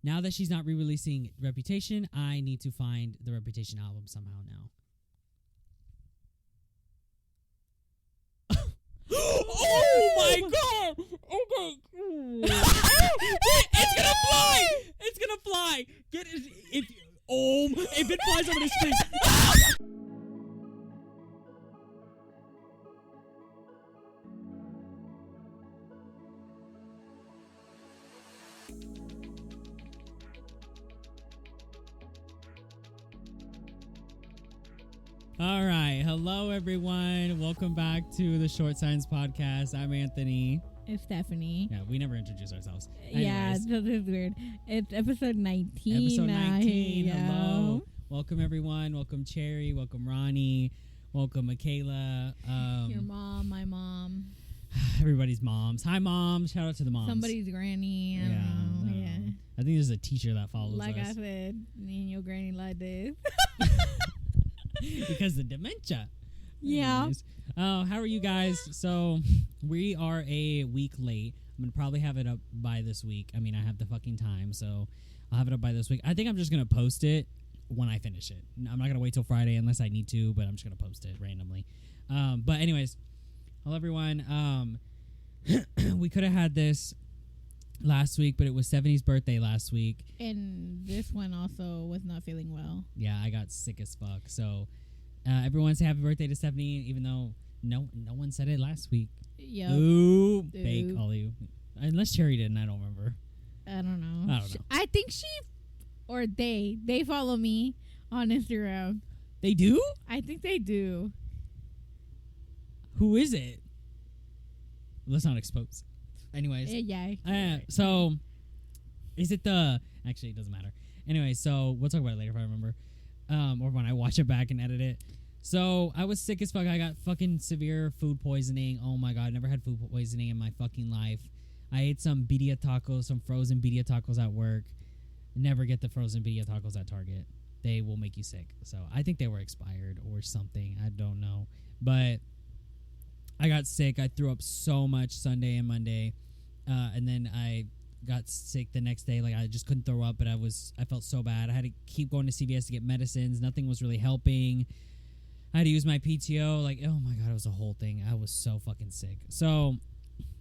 now that she's not re-releasing Reputation, I need to find the Reputation album somehow now. Oh my god! Okay. It's gonna fly! It's gonna fly! Get it if it flies, I'm gonna scream. All right. Hello, everyone. Welcome back to the Short Signs podcast. I'm Anthony. It's Stephanie. Yeah, we never introduce ourselves. Yeah, Anyways, this is weird. It's episode 19. episode 19. Yo. Hello. Welcome, everyone. Welcome, Cherry. Welcome, Ronnie. Welcome, Michaela. Your mom, my mom. Everybody's moms. Hi, mom. Shout out to the moms. Somebody's granny. I don't know. Yeah. I think there's a teacher that follows Like us. I said, me and your granny like this. Because the dementia. Yeah. Anyways. Oh, how are you guys? So we are a week late. I'm gonna probably have it up by this week. I mean, I have the fucking time, so I'll have it up by this week. I think I'm just gonna post it when I finish it. I'm not gonna wait till Friday unless I need to, but I'm just gonna post it randomly. But anyways, hello everyone. We could have had this last week, but it was 70's birthday last week. And this one also was not feeling well. Yeah, I got sick as fuck. So everyone say happy birthday to 70, even though no one said it last week. Yep. Ooh, fake all of you. Unless Cherry did, and I don't remember. I don't know. I don't know. I think she or they follow me on Instagram. They do? I think they do. Who is it? Let's not expose. Anyways. Yeah. So, is it the... Actually, it doesn't matter. Anyway, so we'll talk about it later if I remember. Or when I watch it back and edit it. So, I was sick as fuck. I got fucking severe food poisoning. Oh my god, I never had food poisoning in my fucking life. I ate some birria tacos, some frozen birria tacos at work. Never get the frozen birria tacos at Target. They will make you sick. So, I think they were expired or something. I don't know. But I got sick. I threw up so much Sunday and Monday. And then I got sick the next day. Like, I just couldn't throw up, but I felt so bad. I had to keep going to CVS to get medicines. Nothing was really helping. I had to use my PTO. Like, oh my God, it was a whole thing. I was so fucking sick. So,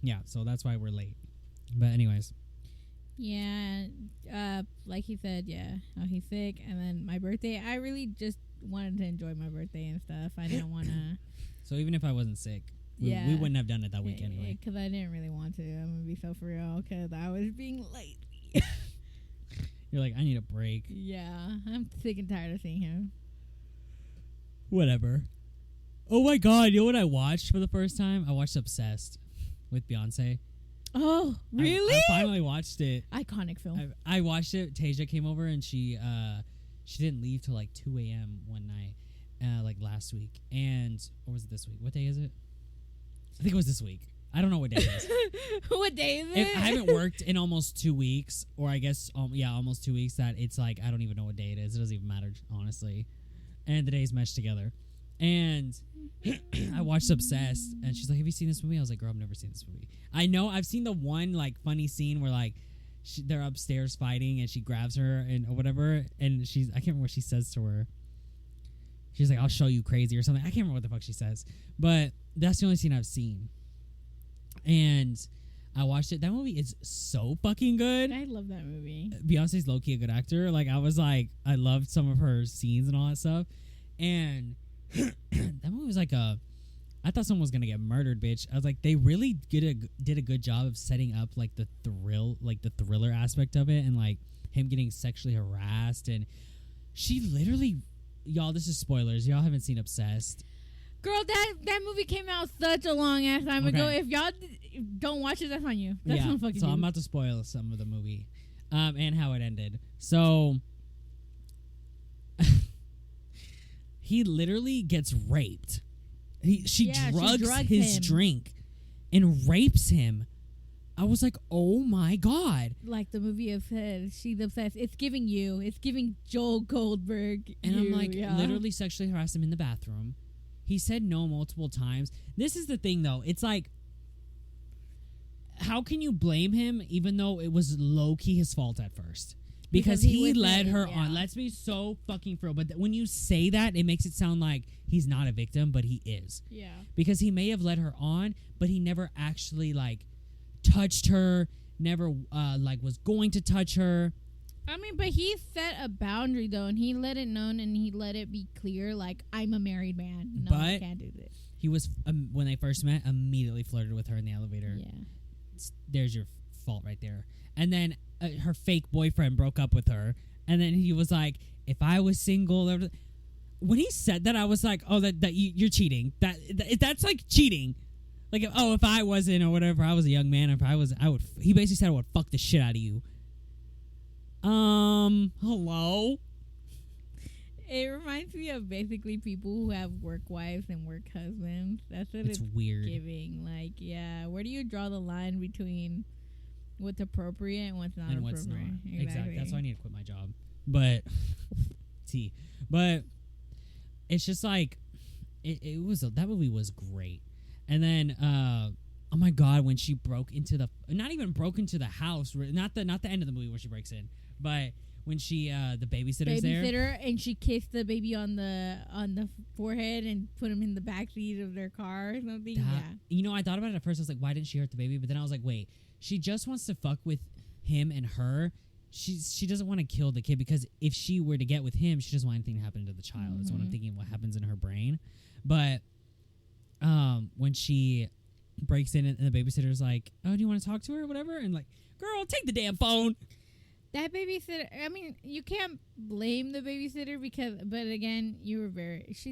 yeah, so that's why we're late. But anyways. Yeah, like he said, yeah, he's sick. And then my birthday, I really just wanted to enjoy my birthday and stuff. I didn't want to. So even if I wasn't sick, we wouldn't have done it that week anyway. Because I didn't really want to. I'm going to be so for real because I was being lazy. You're like, I need a break. Yeah, I'm sick and tired of seeing him. Whatever. Oh my God, you know what I watched for the first time? I watched Obsessed with Beyonce. Oh, really? I finally watched it. Iconic film. I watched it. Tasia came over and she didn't leave till like 2 a.m. one night, like last week. Or was it this week? What day is it? I think it was this week. I don't know what day it is. What day is it? I haven't worked in almost 2 weeks, or I guess, almost 2 weeks, that it's like, I don't even know what day it is. It doesn't even matter, honestly. And the days meshed together. And I watched Obsessed, and she's like, have you seen this movie? I was like, girl, I've never seen this movie. I know, I've seen the one, like, funny scene where, like, they're upstairs fighting, and she grabs her, or whatever, and I can't remember what she says to her. She's like, I'll show you crazy, or something. I can't remember what the fuck she says. But that's the only scene I've seen. And I watched it. That movie is so fucking good. I love that movie. Beyonce's low-key a good actor. Like, I was like, I loved some of her scenes and all that stuff. And that movie was like I thought someone was gonna get murdered, bitch. I was like, they really did a good job of setting up like the thriller aspect of it, and like him getting sexually harassed. And she literally, y'all, this is spoilers. Y'all haven't seen Obsessed. Girl, that movie came out such a long ass time ago. If y'all don't watch it, that's on you. That's on fucking you. I'm about to spoil some of the movie, and how it ended. So he literally gets raped. She drugs his drink and rapes him. I was like, oh my God. Like the movie Obsessed. She's obsessed. It's giving you. It's giving Joel Goldberg. And I'm like, literally sexually harassed him in the bathroom. He said no multiple times. This is the thing, though. It's like, how can you blame him even though it was low-key his fault at first? Because he he was led the- her yeah. on. Let's be so fucking for real. But when you say that, it makes it sound like he's not a victim, but he is. Yeah. Because he may have led her on, but he never actually like touched her. Never like was going to touch her. I mean, but he set a boundary though, and he let it known, and he let it be clear, like, I'm a married man. No, I But- can't do this. He was when they first met, immediately flirted with her in the elevator. Yeah. There's your fault right there. And then her fake boyfriend broke up with her, and then he was like, "If I was single," when he said that, I was like, "Oh, that you're cheating. That's like cheating." Like, if I wasn't or whatever, I was a young man. If I was, I would. He basically said, "I would fuck the shit out of you." Hello. It reminds me of basically people who have work wives and work husbands. That's what It's it's weird. giving. Like, yeah, where do you draw the line between what's appropriate and what's not And what's not. appropriate? Exactly. That's why I need to quit my job. But but it's just like it was that movie was great. And then oh my god, when she broke into not even broke into the house, not the end of the movie where she breaks in, but when she the babysitter's there. Babysitter, and she kissed the baby on the forehead and put him in the backseat of their car or something. Yeah. You know, I thought about it at first. I was like, why didn't she hurt the baby? But then I was like, wait, she just wants to fuck with him and her. She doesn't want to kill the kid, because if she were to get with him, she doesn't want anything to happen to the child. That's what I'm thinking. What happens in her brain? But when she breaks in and the babysitter's like, "Oh, do you want to talk to her or whatever?" And like, "Girl, take the damn phone." That babysitter, I mean, you can't blame the babysitter but again, she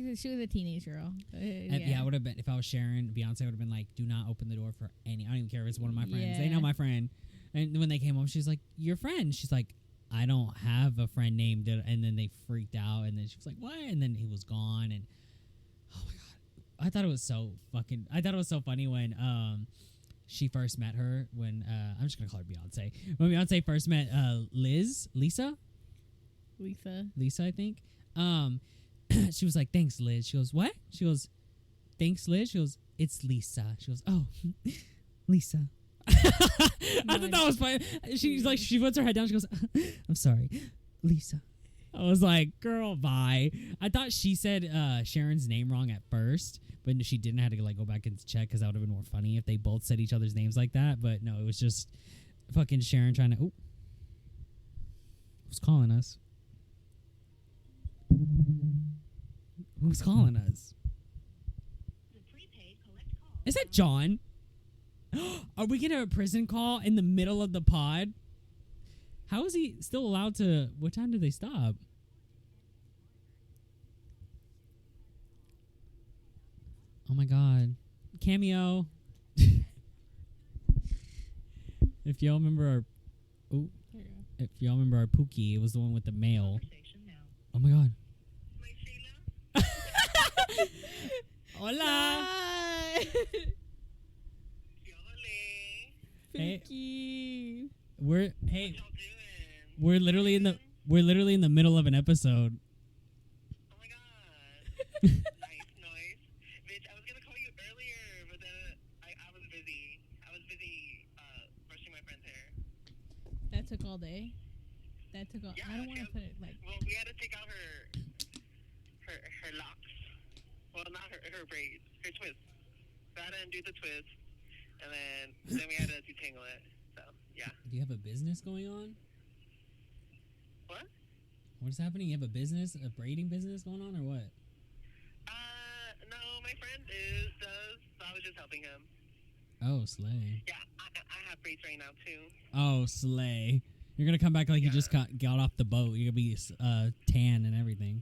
was a teenage girl. Yeah, I would have been, if I was Sharon, Beyonce would have been like, "Do not open the door for any. I don't even care if it's one of my friends. They know my friend." And when they came home, she's like, "Your friend?" She's like, "I don't have a friend named." And then they freaked out, and then she was like, "What?" And then he was gone, and oh my god, I thought it was so funny when she first met her, when I'm just gonna call her Beyonce. When Beyonce first met Lisa, I think. She was like, "Thanks, Liz." She goes, "What?" She goes, "Thanks, Liz." She goes, "It's Lisa." She goes, "Oh, Lisa." I thought that was funny. She's like, she puts her head down. She goes, "I'm sorry, Lisa." I was like, "Girl, bye." I thought she said Sharon's name wrong at first, but she didn't have to like go back and check, because that would have been more funny if they both said each other's names like that. But no, it was just fucking Sharon trying to. Oh, who's calling us? Who's calling us? Is that John? Are we getting a prison call in the middle of the pod? How is he still allowed to? What time did they stop? Oh my god. Cameo. If y'all remember our Pookie, it was the one with the mail. Oh my god. Hola. Pinky. We're literally in the middle of an episode. Oh my god. Nice. Bitch, I was gonna call you earlier, but then I was busy. Brushing my friend's hair. That took all day. I don't want to put it like. Well, we had to take out her locks. Well, not her braids, her twist. So I had to undo the twist, and then we had to detangle it. So yeah. Do you have a business going on? What? What's happening? You have a braiding business going on, or what? No, my friend does. So I was just helping him. Oh, slay. Yeah, I have braids right now too. Oh, slay. You're gonna come back like you just got off the boat. You're gonna be tan and everything.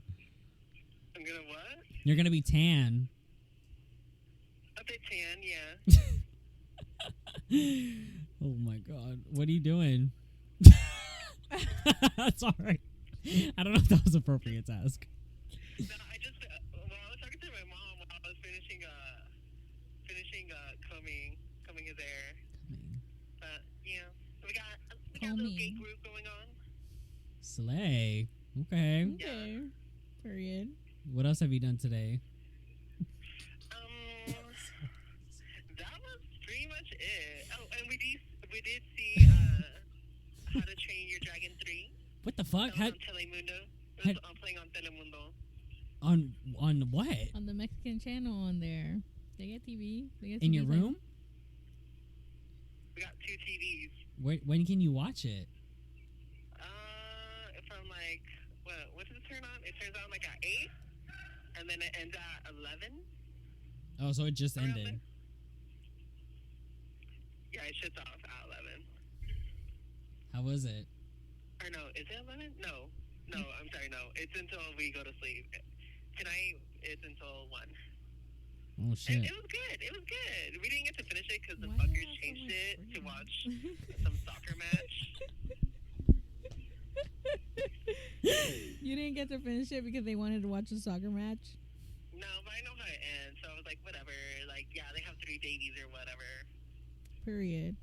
I'm gonna what? You're gonna be tan. A bit tan, yeah. Oh my god. What are you doing? Sorry. I don't know if that was appropriate to ask. No, I just I was talking to my mom while I was finishing combing his hair. But yeah, we got a little gay group going on. Slay. Okay. Okay. Period. What else have you done today? That was pretty much it. Oh, and we did see How to Train Your Dragon 3. What the fuck? That was on Telemundo. It was playing on Telemundo. On what? On the Mexican channel on there. They get TV. They get In TV your room? We got 2 TVs. When can you watch it? From like, what does it turn on? It turns on like at 8, and then it ends at 11. Oh, so it just Around ended. there. Yeah, it shuts off at 11. How was it? Or no, is it 11? No, I'm sorry, no. It's until we go to sleep. Tonight, it's until 1. Oh shit. It was good. It was good. We didn't get to finish it because the Why do you fuckers have so changed much it to freedom? watch some soccer match. You didn't get to finish it because they wanted to watch a soccer match? No, but I know how it ends, so I was like, whatever. Like, yeah, they have 3 babies or whatever. Period.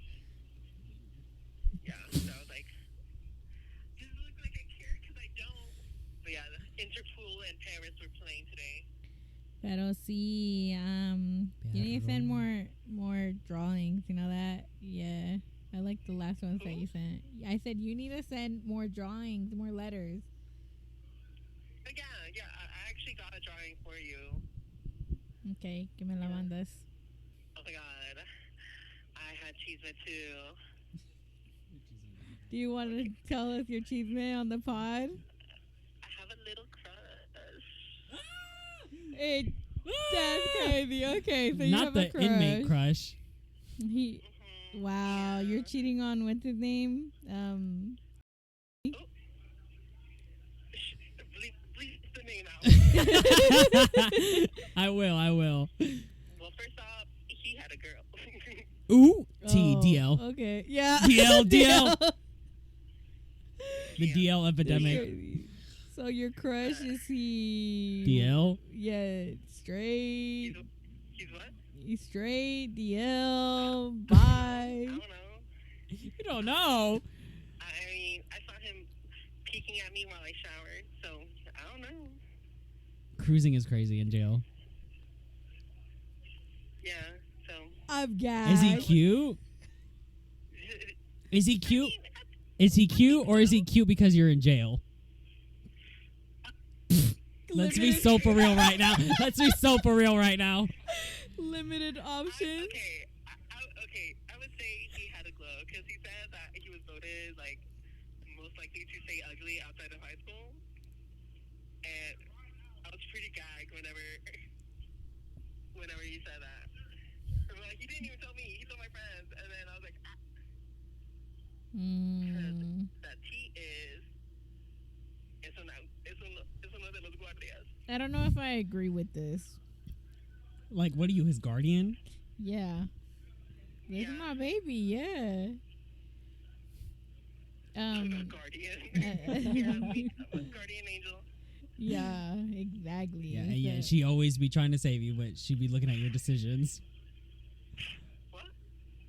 Yeah, so I was like, does it look like I care? Because I don't. But yeah, the Interpool and Paris were playing today. Pero sí, you need to send more drawings, you know that? Yeah. I like the last ones that you sent. I said you need to send more drawings, more letters. But yeah, I actually got a drawing for you. Okay, que me la mandas. Oh my god. I had cheeseman too. Do you want to tell us your achievement on the pod? I have a little crush. Hey, that's crazy. Okay, so you Not have a the crush. inmate crush. He, wow, you're cheating on what's his name? Bleep the name out. I will. Well, first off, he had a girl. Ooh. Oh, DL. Okay, yeah. DL. The Yeah. DL epidemic. So your crush is he? DL. Yeah, straight. He's what? He's straight. DL. I Bye. don't know. You don't know. I mean, I saw him peeking at me while I showered, so I don't know. Cruising is crazy in jail. Yeah, so. I'm gagged. Is he cute? Is he cute? Is he cute or is he cute because you're in jail? Let's be so for real right now. Let's be so for real right now. Limited options. Okay, I would say he had a glow because he said that he was voted like most likely to stay ugly outside of high school, and I was pretty gagged whenever he said that. Like, he didn't even tell me; he told my friends, and then I was like, that T es uno de los guardias. I don't know if I agree with this. Like, what are you, his guardian? Yeah. This is Yeah. my baby, yeah. Guardian. Guardian angel. Yeah, exactly. Yeah, It's yeah. that- She always be trying to save you, but she be looking at your decisions. What?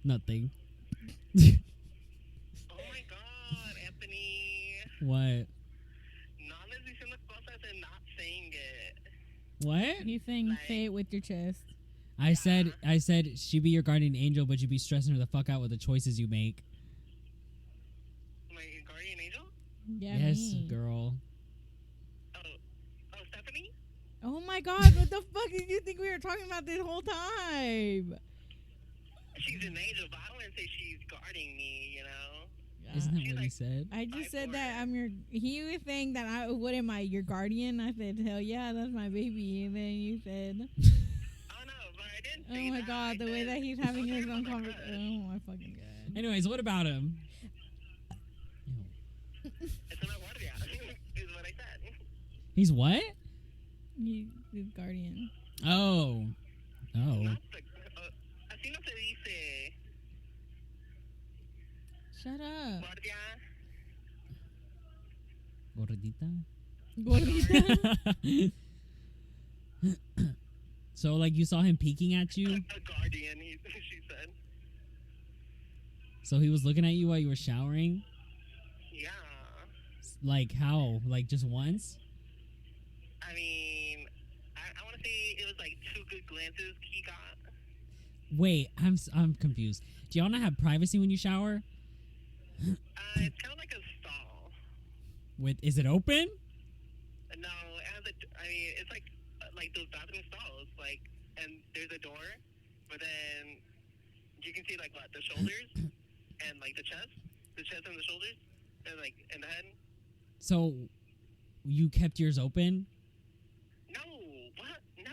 Nothing. Oh my god, Anthony. What? No les diciendo cosas and not saying it. What? He's saying Like- say it with your chest. I said she be your guardian angel, but you be stressing her the fuck out with the choices you make. My guardian angel? Yeah, Yes, me. girl. Oh, Stephanie? Oh my god, what the fuck did you think we were talking about this whole time? She's an angel, but I wouldn't say she's guarding me, you know? Isn't that She's what he like- said? I just said bipolar. that I'm your. He was saying that what am I, your guardian? I said, hell yeah, that's my baby. And then you said, Oh no, but I didn't oh say my that. god, the I way said- that he's I having was his talking own about my conversation. crush. Oh my fucking god. Anyways, what about him? Es una guardia, is what I said. He's what? His guardian. Oh. Oh. Not the, así no se dice. Shut up. Guardia. Gordita? Gordita. So, like, you saw him peeking at you? A guardian, she said. So he was looking at you while you were showering? Yeah. Like, how? Like, just once? I mean, I want to say it was like 2 good glances he got. Wait, I'm confused. Do y'all not have privacy when you shower? It's kind of like a stall. Is it open? No, it has it's like those bathroom stalls, like, and there's a door, but then you can see like what the shoulders and like the chest and the shoulders, and like and the head. So, you kept yours open? No, what? No.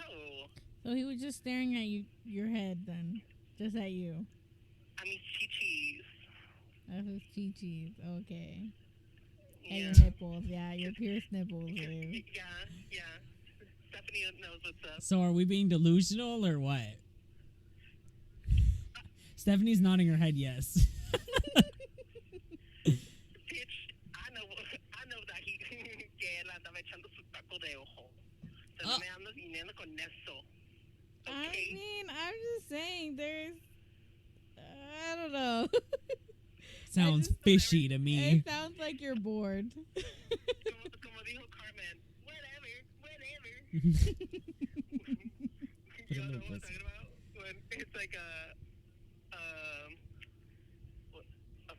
So he was just staring at your head then, just at you. I mean, chi-chis. That was chi-chis. Okay. Yeah. And your nipples. Yeah, your pierced nipples. Babe. Yeah. Stephanie knows what's up. So, are we being delusional or what? Stephanie's nodding her head yes. Bitch, I know that he que él andaba echando su taco de ojo. So no me andas viniendo con eso. I Okay. mean, I'm just saying there's... I don't know. Sounds fishy to me. It sounds like you're bored. Como dijo Carmen, whatever. You know what I'm talking about? When it's like a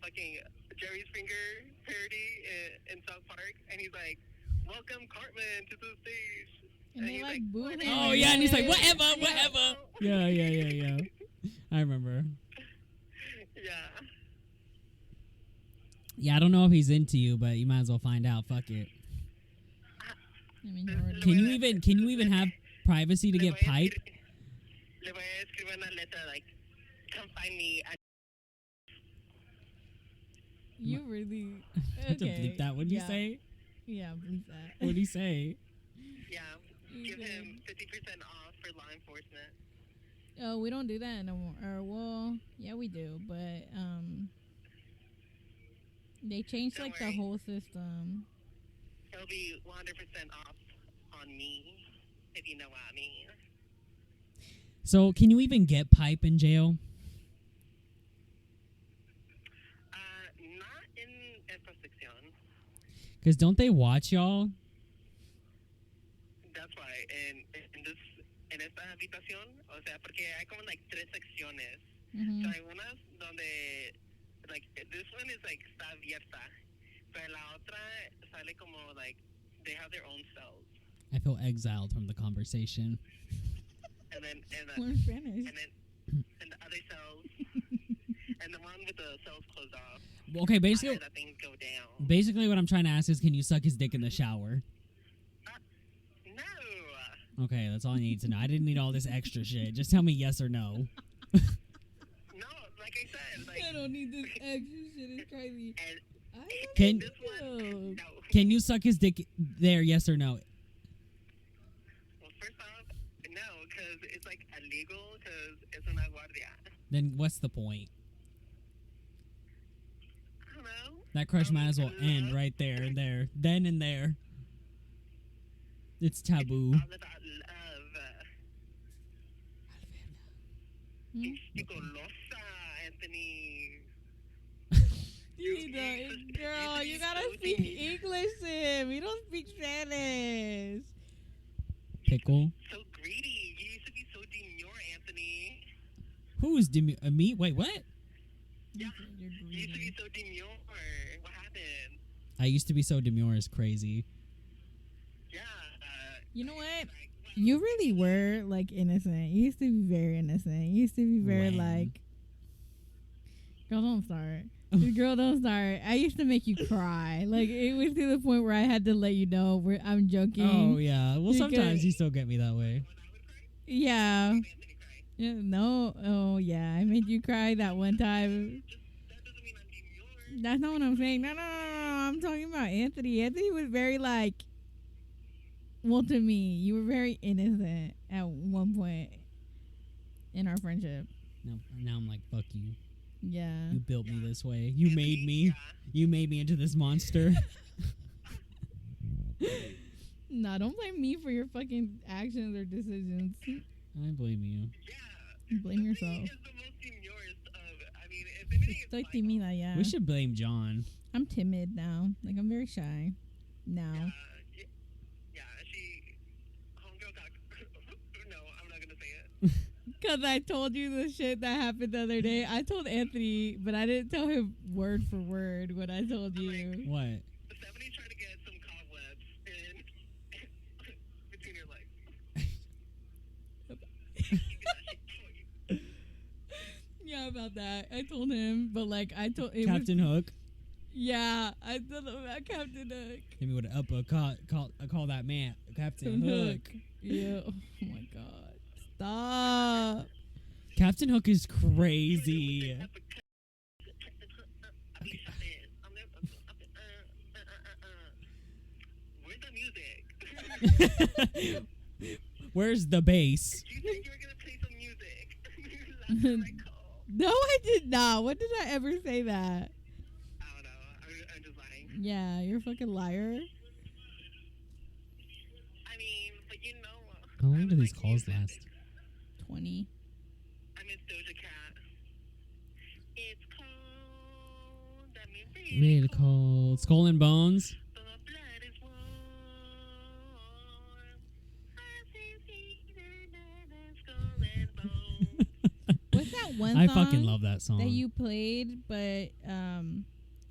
fucking Jerry Springer parody in South Park, and he's like, "Welcome Cartman to the stage." And they he's like boo him. Oh, yeah, and he's like, whatever. Yeah. I remember. Yeah. Yeah, I don't know if he's into you, but you might as well find out. Fuck it. I mean, you're already- Can you even have privacy to get pipe? Le voy a escribir una letra like, "Come find me at." You really... I have to bleep that. What'd you say? Yeah, bleep that. What'd he say? Yeah. You Give did. him 50% off for law enforcement. Oh, we don't do that no more. Or, well, yeah, we do, but they changed Don't like the worry. whole system. It'll be 100% off on me, if you know what I mean. So, can you even get pipe in jail? Not in esta sección. Because don't they watch y'all? That's why en esta habitación, o sea, porque hay como like 3 secciones. Mm-hmm. So hay unas donde, like, this one is like está abierta, pero la otra sale como like they have their own cells, I feel exiled from the conversation. and then We're Spanish. and the other cells, and the one with the cells closed off. Okay, basically, After that things go down. basically what I'm trying to ask is, can you suck his dick in the shower? No. Okay, that's all I need to know. I didn't need all this extra shit. Just tell me yes or no. No, like I said, like, I don't need this extra shit. It's crazy. and I Can- this one, no. Can you suck his dick there, yes or no? Well, first off, no, because it's like illegal, because it's una guardia. Then what's the point? I don't know. That crush might as well end right there and there. Then and there. It's taboo. All about love. Hmm? It's golosa, Anthony. Girl, you gotta speak English to him. You don't speak Spanish. Pickle. So greedy. You used to be so demure, Anthony. Who is me? Wait, what? Yeah. You're You used to greedy. be so demure. What happened? I used to be so demure is crazy. Yeah. You know what? Like, You really were like innocent. You used to be very innocent. You used to be very When? like, girl, don't start. Girl, don't start. I used to make you cry. Like it was to the point where I had to let you know where I'm joking. Oh, yeah. Well, Because- sometimes you still get me that way. Yeah. Anthony cry. Yeah. No. Oh yeah. I made you cry that one time. That doesn't mean I'm demure. That's not what I'm saying. No. I'm talking about Anthony. Anthony was very like, well, to me, you were very innocent at one point in our friendship. Now I'm like, fuck you. Yeah. You built me this way. You made Anthony, me. Yeah. You made me into this monster. Nah, don't blame me for your fucking actions or decisions. I blame you. Yeah. Blame yourself. Anthony is the most demurest of. I mean, if anything, it's Estoy Michael. tímida, yeah. We should blame John. I'm timid now. Like, I'm very shy now. Yeah, she. Homegirl got. No, I'm not gonna say it. Because I told you the shit that happened the other day. I told Anthony, but I didn't tell him word for word what I told you. What? Stephanie tried to get about that. I told him, but like I told it Captain Hook. Yeah, I told him about Captain Hook. Hit me with an uppercut. Call that man Captain Hook. Yeah. Oh my god. Stop. Captain Hook is crazy. Where's the music? Where's the bass? You said you were gonna play some music. Last time I called. No, I did not. When did I ever say that? I don't know. I'm just lying. Yeah, you're a fucking liar. I mean, but you know. How long do I these like calls music. last? 20. I miss Doja Cat. It's cold. That means Really cold. Skull and Bones. The blood is warm. I see the skull and bones. What's that one I song fucking love that song. that you played, but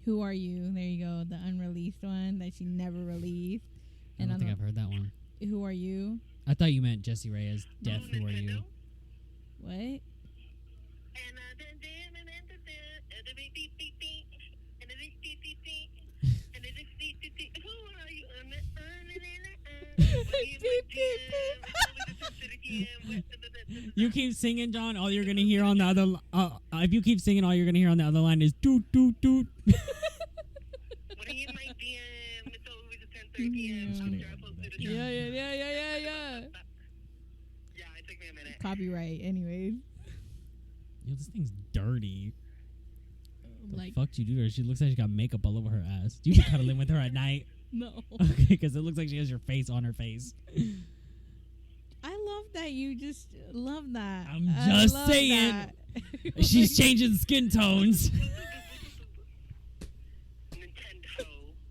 Who Are You? There you go. The unreleased one that she never released. I don't on think the- I've heard that one. Who Are You? I thought you meant Jessie Reyes. Death. Who are you? Nintendo? What? You keep singing, John. All you're gonna hear on the other. If you keep singing, all you're gonna hear on the other line is doot doot doot. When he in my DM, it's always a 10:30 p.m. Yeah. After I posted a Yeah. Yeah, it took me a minute. Copyright, anyways. Yo, this thing's dirty. The Like, fuck do you do to her? She looks like she got makeup all over her ass. Do you be cuddling with her at night? no. Okay, because it looks like she has your face on her face. I love that you just love that. I'm I just love saying. that. She's changing skin tones.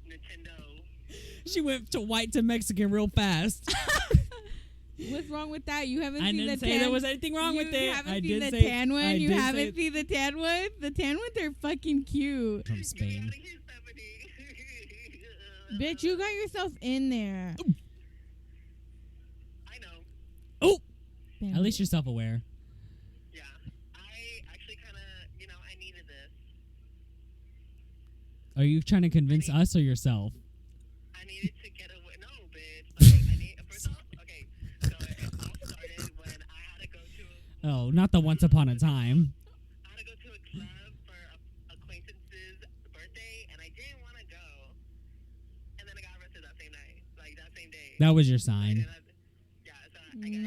Nintendo. She went to white to Mexican real fast. What's wrong with that? You haven't I seen didn't the say tan. there was anything wrong with You it. haven't I seen did the say tan one. I You did haven't say seen the tan one. The tan ones are fucking cute. from Get me Spain. out of here, Stephanie. Bitch, you got yourself in there. I know. Oh, Bam. at least you're self-aware. Yeah. I actually kind of, I needed this. Are you trying to convince us or yourself? I needed to get away. No, bitch. Okay, first off, okay. So it all started when I had to go to Oh, not the once upon a time. I had to go to a club for a acquaintance's birthday, and I didn't want to go. And then I got arrested that same night, like that same day. That was your And sign. then so I got excused.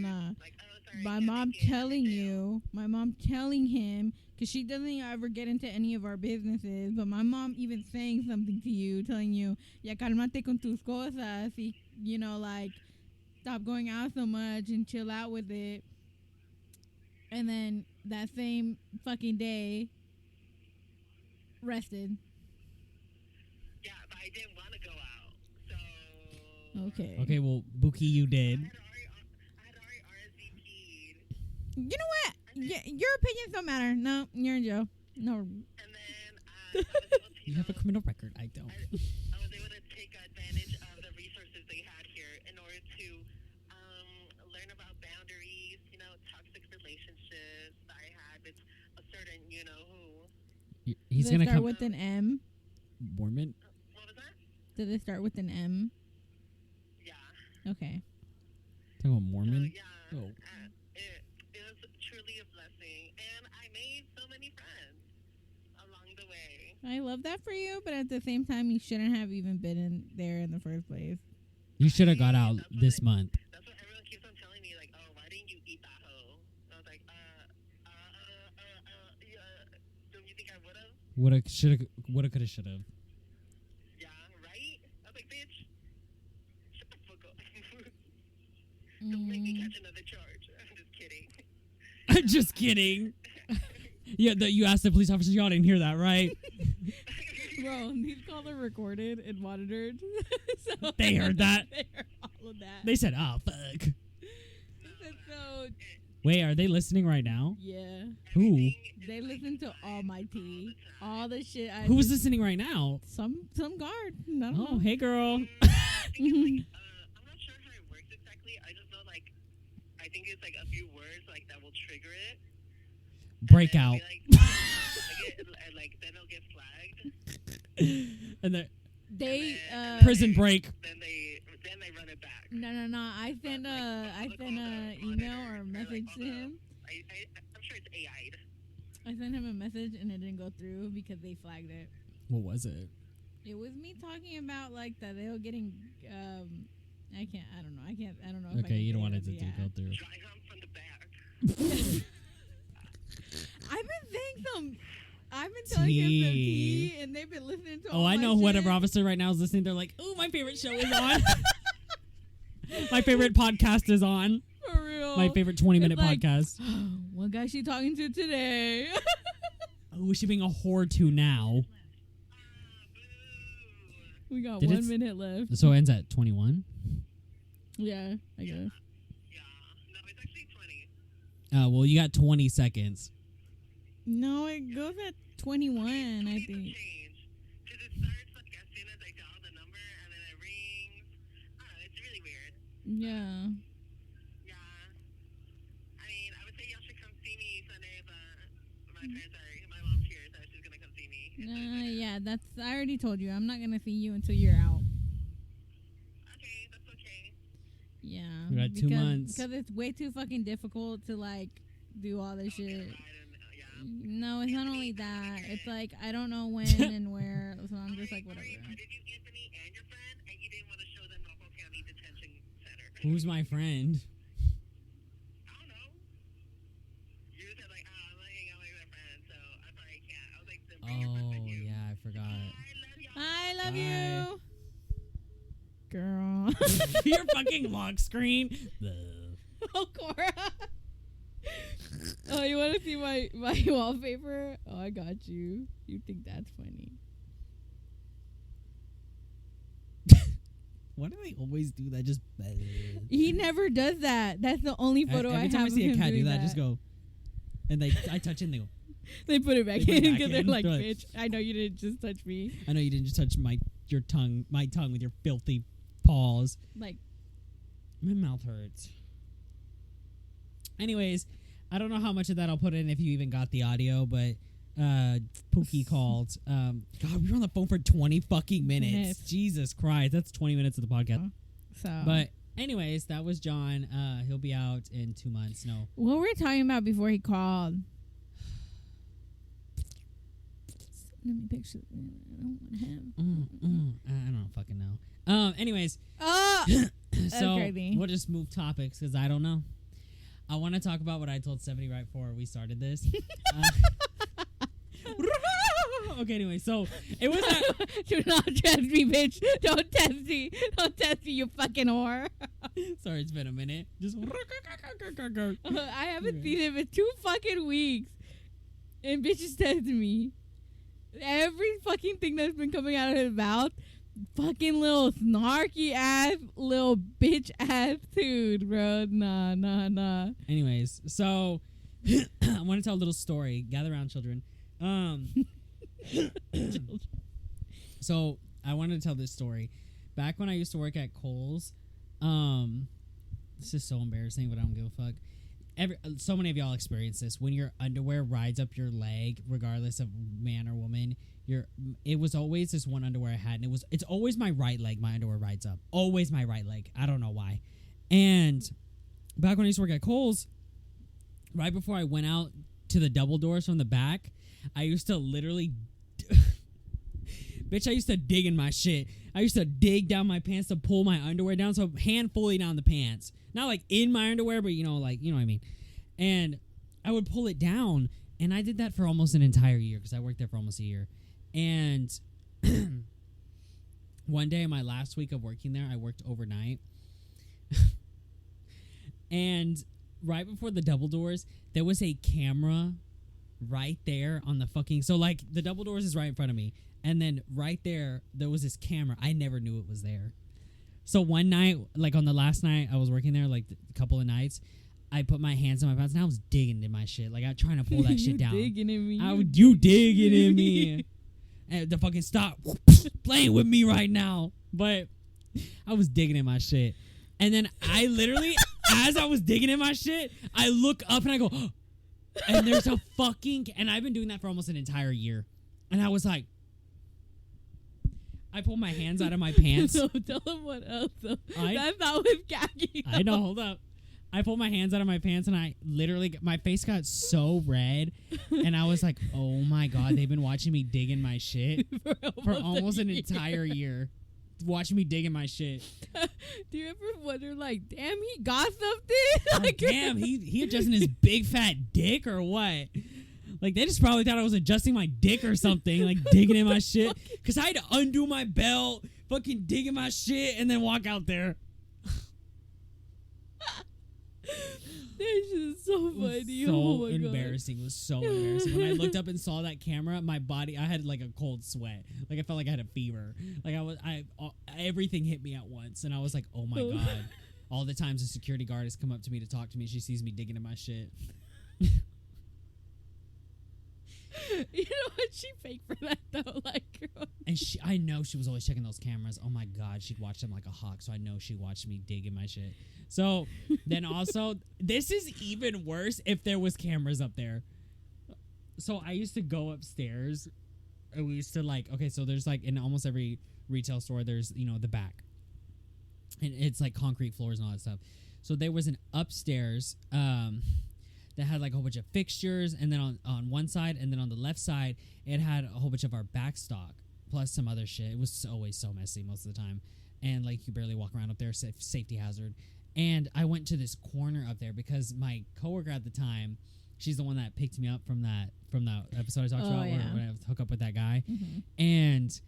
No. Like, oh, sorry, My can't mom make it. telling Jail. you, my mom telling him, because she doesn't ever get into any of our businesses, but my mom even saying something to you, telling you, ya calmate con tus cosas, y, like, stop going out so much and chill out with it. And then that same fucking day, rested. Yeah, but I didn't want to go out. So. Okay. Okay, well, Buki, you did. I had already RSVP'd. You know what? Your opinions don't matter. No, you're in jail. No. And then I was able to, You have a criminal record. I don't. I was able to take advantage of the resources they had here in order to learn about boundaries, toxic relationships that I had with a certain, who. He's Did it gonna start come. with an M? Mormon. What was that? Did it start with an M? Yeah. Okay. Talking about So, Mormon. yeah. Oh. It was truly a blessing. And I made so many friends along the way. I love that for you, but at the same time, you shouldn't have even been in there in the first place. You should have got out That's what this I- month. That's what everyone keeps on telling me, like, oh, why didn't you eat that hoe? And I was like, don't you think I would have? Woulda, shoulda, woulda, coulda, shoulda. Yeah, right? I was like, bitch, shut the fuck up. Mm. Don't make me catch another charge. I'm just kidding. I'm just kidding. Yeah, you asked the police officer. Y'all didn't hear that, right? Bro, these calls are recorded and monitored. So They heard that. They heard all of that. They said, "Oh fuck." So, Wait, are they listening right now? yeah. Who? Everything is They like listen to all my tea. All the shit I Who's just- listening right now? Some guard. I don't Oh, know. hey, girl. I think it's like, I'm not sure how it works exactly. I just know, like, I think it's like a few words, like, that will trigger it. Breakout. Then it'll get flagged. And the They prison break. Then they run it back. No. I sent a email or a message to him. I'm sure it's AI'd. I sent him a message and it didn't go through because they flagged it. What was it? It was me talking about like that they were getting. I don't know. If Okay, you don't want it to go through. Dry hump from the back. I've been telling him some tea, and they've been listening to. Oh, I know whatever officer right now is listening. They're like, "Oh, my favorite show is on. My favorite podcast is on. For real. My favorite 20-minute like, podcast. What guy she talking to today? Oh, is she being a whore to now? We got Did 1 minute left. So it ends at 21. Yeah, I guess. Yeah. No, it's actually 20. Well, you got 20 seconds. No, it goes at 21, I think. Because it starts like as soon as I dial the number and then it rings. I don't know, it's really weird. Yeah. Yeah. I mean, I would say y'all should come see me Sunday, but my mom's here, so she's gonna come see me. Yeah, I already told you. I'm not gonna see you until you're out. Okay, that's okay. Yeah. We got 2 months. Because it's way too fucking difficult to like do all this shit. No, it's not only that. It's like I don't know when and where, so I'm just like whatever. I invited you, Anthony, and your friend, and you didn't want to show them Norfolk County Detention Center. Who's my friend? I don't know. You said like, I'm gonna hang out with my friend, so I probably can't. I was like, then bring your friend Oh, with you. yeah, I forgot. I love Bye. you, girl. Your fucking lock screen. Oh, Cora. Oh, you want to see my wallpaper? Oh, I got you. You think that's funny? Why do they always do that? Just He never does that. That's the only photo I every time have I see of a him cat do doing that, just go. And I touch it and they go. They put it back They put it in back because they're in. like, They're like- bitch, I know you didn't just touch me. I know you didn't just touch my tongue with your filthy paws. Like, My mouth hurts. Anyways, I don't know how much of that I'll put in if you even got the audio, but Pookie called. God, we were on the phone for 20 fucking minutes. Minutes. Jesus Christ, that's 20 minutes of the podcast. so. But anyways, that was John. He'll be out in 2 months. No. What were we talking about before he called? Let me picture. I don't want him. I don't fucking know. Anyways, Oh, so crazy. we'll just move topics because I don't know. I want to talk about what I told 70 right before we started this. Okay, anyway, so it was do not test me, bitch. Don't test me. Don't test me, you fucking whore. sorry, it's been a minute. Just I haven't seen him in 2 fucking weeks. And bitch is testing me. Every fucking thing that's been coming out of his mouth, fucking little snarky ass, little bitch attitude, bro. Nah. Anyways, so I want to tell a little story. Gather around, children. So I wanted to tell this story. Back when I used to work at Kohl's, this is so embarrassing, but I don't give a fuck. So many of y'all experience this when your underwear rides up your leg, regardless of man or woman. It was always this one underwear I had, and it's always my right leg. My underwear rides up, always my right leg. I don't know why. And back when I used to work at Kohl's, right before I went out to the double doors from the back, I used to literally, bitch, I used to dig in my shit. I used to dig down my pants to pull my underwear down, so hand fully down the pants. Not like in my underwear, but you know what I mean. And I would pull it down, and I did that for almost an entire year because I worked there for almost a year. And one day, my last week of working there, I worked overnight. And right before the double doors, there was a camera right there on the fucking... So, like, the double doors is right in front of me. And then right there was this camera. I never knew it was there. So one night, like on the last night I was working there, like a couple of nights, I put my hands in my pants and I was digging in my shit. Like I was trying to pull that shit down. Digging in me. You digging in me. And the fucking stop playing with me right now. But I was digging in my shit. And then I literally, as I was digging in my shit, I look up and I go, And there's a fucking, and I've been doing that for almost an entire year. And I was like, I pulled my hands out of my pants. No, tell him what else. Though. I- That's not with gagging. I know, hold up. I pulled my hands out of my pants and I literally, my face got so red. And I was like, oh my God, they've been watching me dig in my shit for almost an entire year. Watching me dig in my shit. Do you ever wonder, like, damn, he got something? Like, damn, he adjusting his big fat dick or what? Like, they just probably thought I was adjusting my dick or something, like digging in my shit. Because I had to undo my belt, fucking dig in my shit, and then walk out there. This is so funny. So Oh my embarrassing. It was so embarrassing. When I looked up and saw that camera, my body, I had like a cold sweat. Like I felt like I had a fever. Like everything hit me at once. And I was like, oh my God. All the times a security guard has come up to me to talk to me, she sees me digging in my shit. You know what? She faked for that though. Like, and I know she was always checking those cameras. Oh my God, she'd watch them like a hawk. So I know she watched me dig in my shit. So then also, this is even worse if there was cameras up there. So I used to go upstairs. And we used to like, okay, so there's like in almost every retail store, there's, you know, the back. And it's like concrete floors and all that stuff. So there was an upstairs that had like a whole bunch of fixtures, and then on one side, and then on the left side, it had a whole bunch of our back stock, plus some other shit. It was always so messy most of the time. And like you barely walk around up there, safety hazard. And I went to this corner up there because my coworker at the time, she's the one that picked me up from that episode I talked about where I hook up with that guy. mm-hmm. And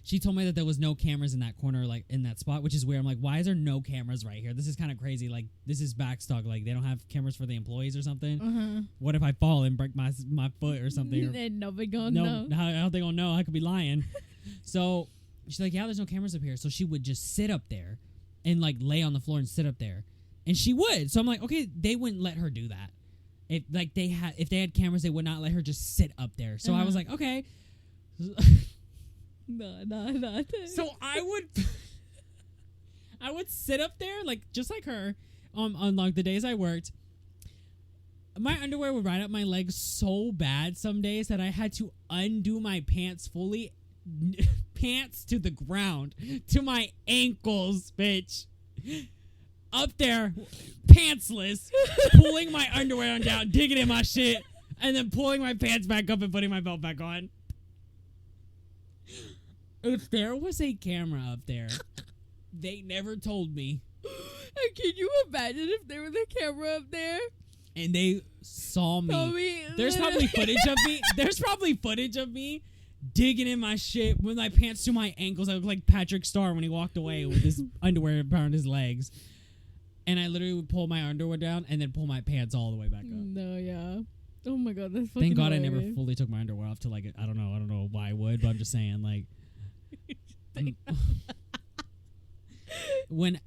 she told me that there was no cameras in that corner, like in that spot, which is weird. I'm like, why is there no cameras right here? This is kind of crazy. Like, this is backstock. Like, they don't have cameras for the employees or something. What if I fall and break my foot or something? And nobody gonna know. How they gonna know? I could be lying. So she's like, yeah, there's no cameras up here. So she would just sit up there and like lay on the floor and sit up there, and she would. So I'm like, okay, they wouldn't let her do that. If they had cameras, they would not let her just sit up there. So I was like, okay. No. So I would sit up there like just like her on like the days I worked. My underwear would ride up my legs so bad some days that I had to undo my pants fully, pants to the ground, to my ankles, bitch. Up there, pantsless, pulling my underwear on down, digging in my shit, and then pulling my pants back up and putting my belt back on. If there was a camera up there, they never told me. And can you imagine if there was a camera up there? And they saw me. There's probably footage of me digging in my shit with my pants to my ankles. I look like Patrick Starr when he walked away with his underwear around his legs. And I literally would pull my underwear down and then pull my pants all the way back up. No, yeah. Oh my God, that's fucking Thank God hilarious. I never fully took my underwear off to like, I don't know why I would, but I'm just saying like. When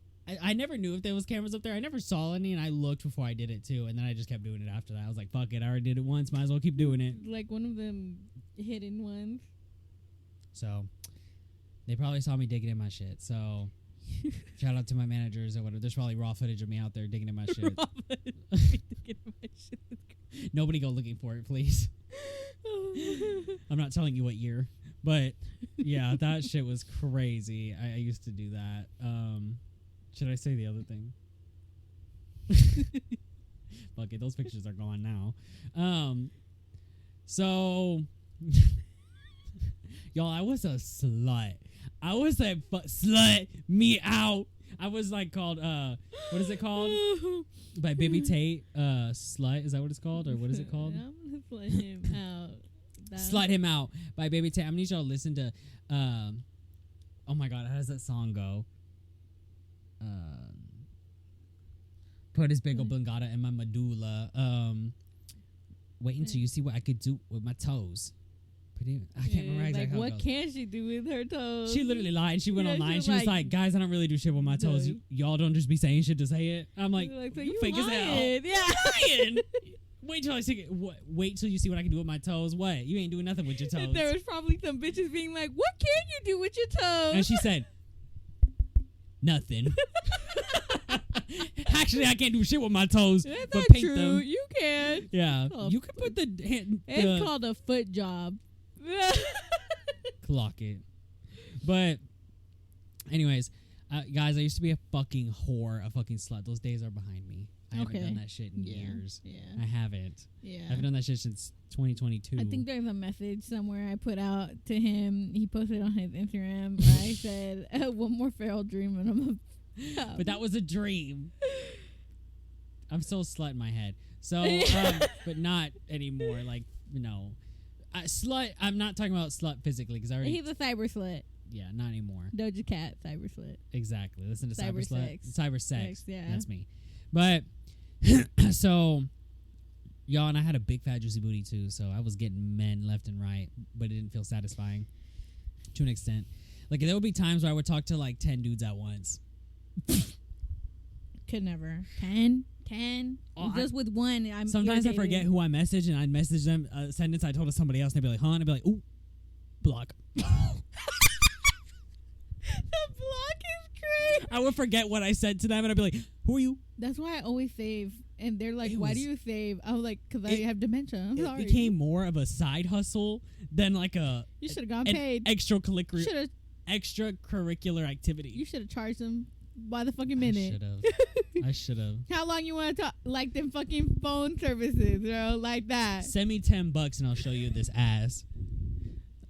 I never knew if there was cameras up there. I never saw any, and I looked before I did it too, and then I just kept doing it after that. I was like, fuck it, I already did it once, might as well keep doing it. Like one of them hidden ones. So they probably saw me digging in my shit. So shout out to my managers or whatever. There's probably raw footage of me out there digging in my shit. Nobody go looking for it, please. I'm not telling you what year, but yeah, that shit was crazy. I used to do that. Should I say the other thing? Fuck it, those pictures are gone now. So y'all, I was a slut. I was a slut me out. I was like called what is it called? By Baby Tate, slut, is that what it's called? Or what is it called? I'm gonna slut him out. Slut Him Out by Baby Tate. I'm gonna need y'all to listen to oh my God, how does that song go? Put his big old blingata in my medulla. Wait until you see what I could do with my toes. I can't remember exactly how it what goes. can she do with her toes? She literally lied. She went online. She was like, guys, I don't really do shit with my toes. No. Y'all don't just be saying shit to say it. I'm like, so you fake as hell. lying. Yeah. Lying. Wait till I see it. Wait till you see what I can do with my toes. What? You ain't doing nothing with your toes. And there was probably some bitches being like, what can you do with your toes? And she said, nothing. Actually, I can't do shit with my toes, That's but not paint true. them. You can. Yeah, Oh, you could put the hand. It's called a foot job. Clock it. But, anyways, guys, I used to be a fucking whore, a fucking slut. Those days are behind me. I haven't done that shit in years. Yeah. I haven't. Yeah. I haven't done that shit since 2022. I think there's a message somewhere I put out to him. He posted on his Instagram where I said, one more feral dream and I'm a... But that was a dream. I'm still a slut in my head. So, but not anymore. Like, no. Slut, I'm not talking about slut physically because I already... He's a cyber slut. Yeah, not anymore. Doja Cat, cyber slut. Exactly. Listen to Cyber cyber slut. sex. Cyber sex. Yeah. That's me. But, so, y'all, and I had a big fat juicy booty too, so I was getting men left and right, but it didn't feel satisfying to an extent. Like, there would be times where I would talk to like 10 dudes at once. Could never. 10? Oh, Just with one, I'm sometimes irritated. I forget who I message, and I'd message them a sentence I told to somebody else, and they'd be like, huh? And I'd be like, ooh, block. The block is crazy. I would forget what I said to them, and I'd be like, who are you? That's why I always save. And they're like, It why was- do you save? I was like, because I It- have dementia. I'm It sorry. became more of a side hustle than like You should have gone an paid. extracurricular You activity. should have charged them by the fucking I minute. should have. I should have. How long you want to talk? Like them fucking phone services, bro. Like that. Send me $10 and I'll show you this ass.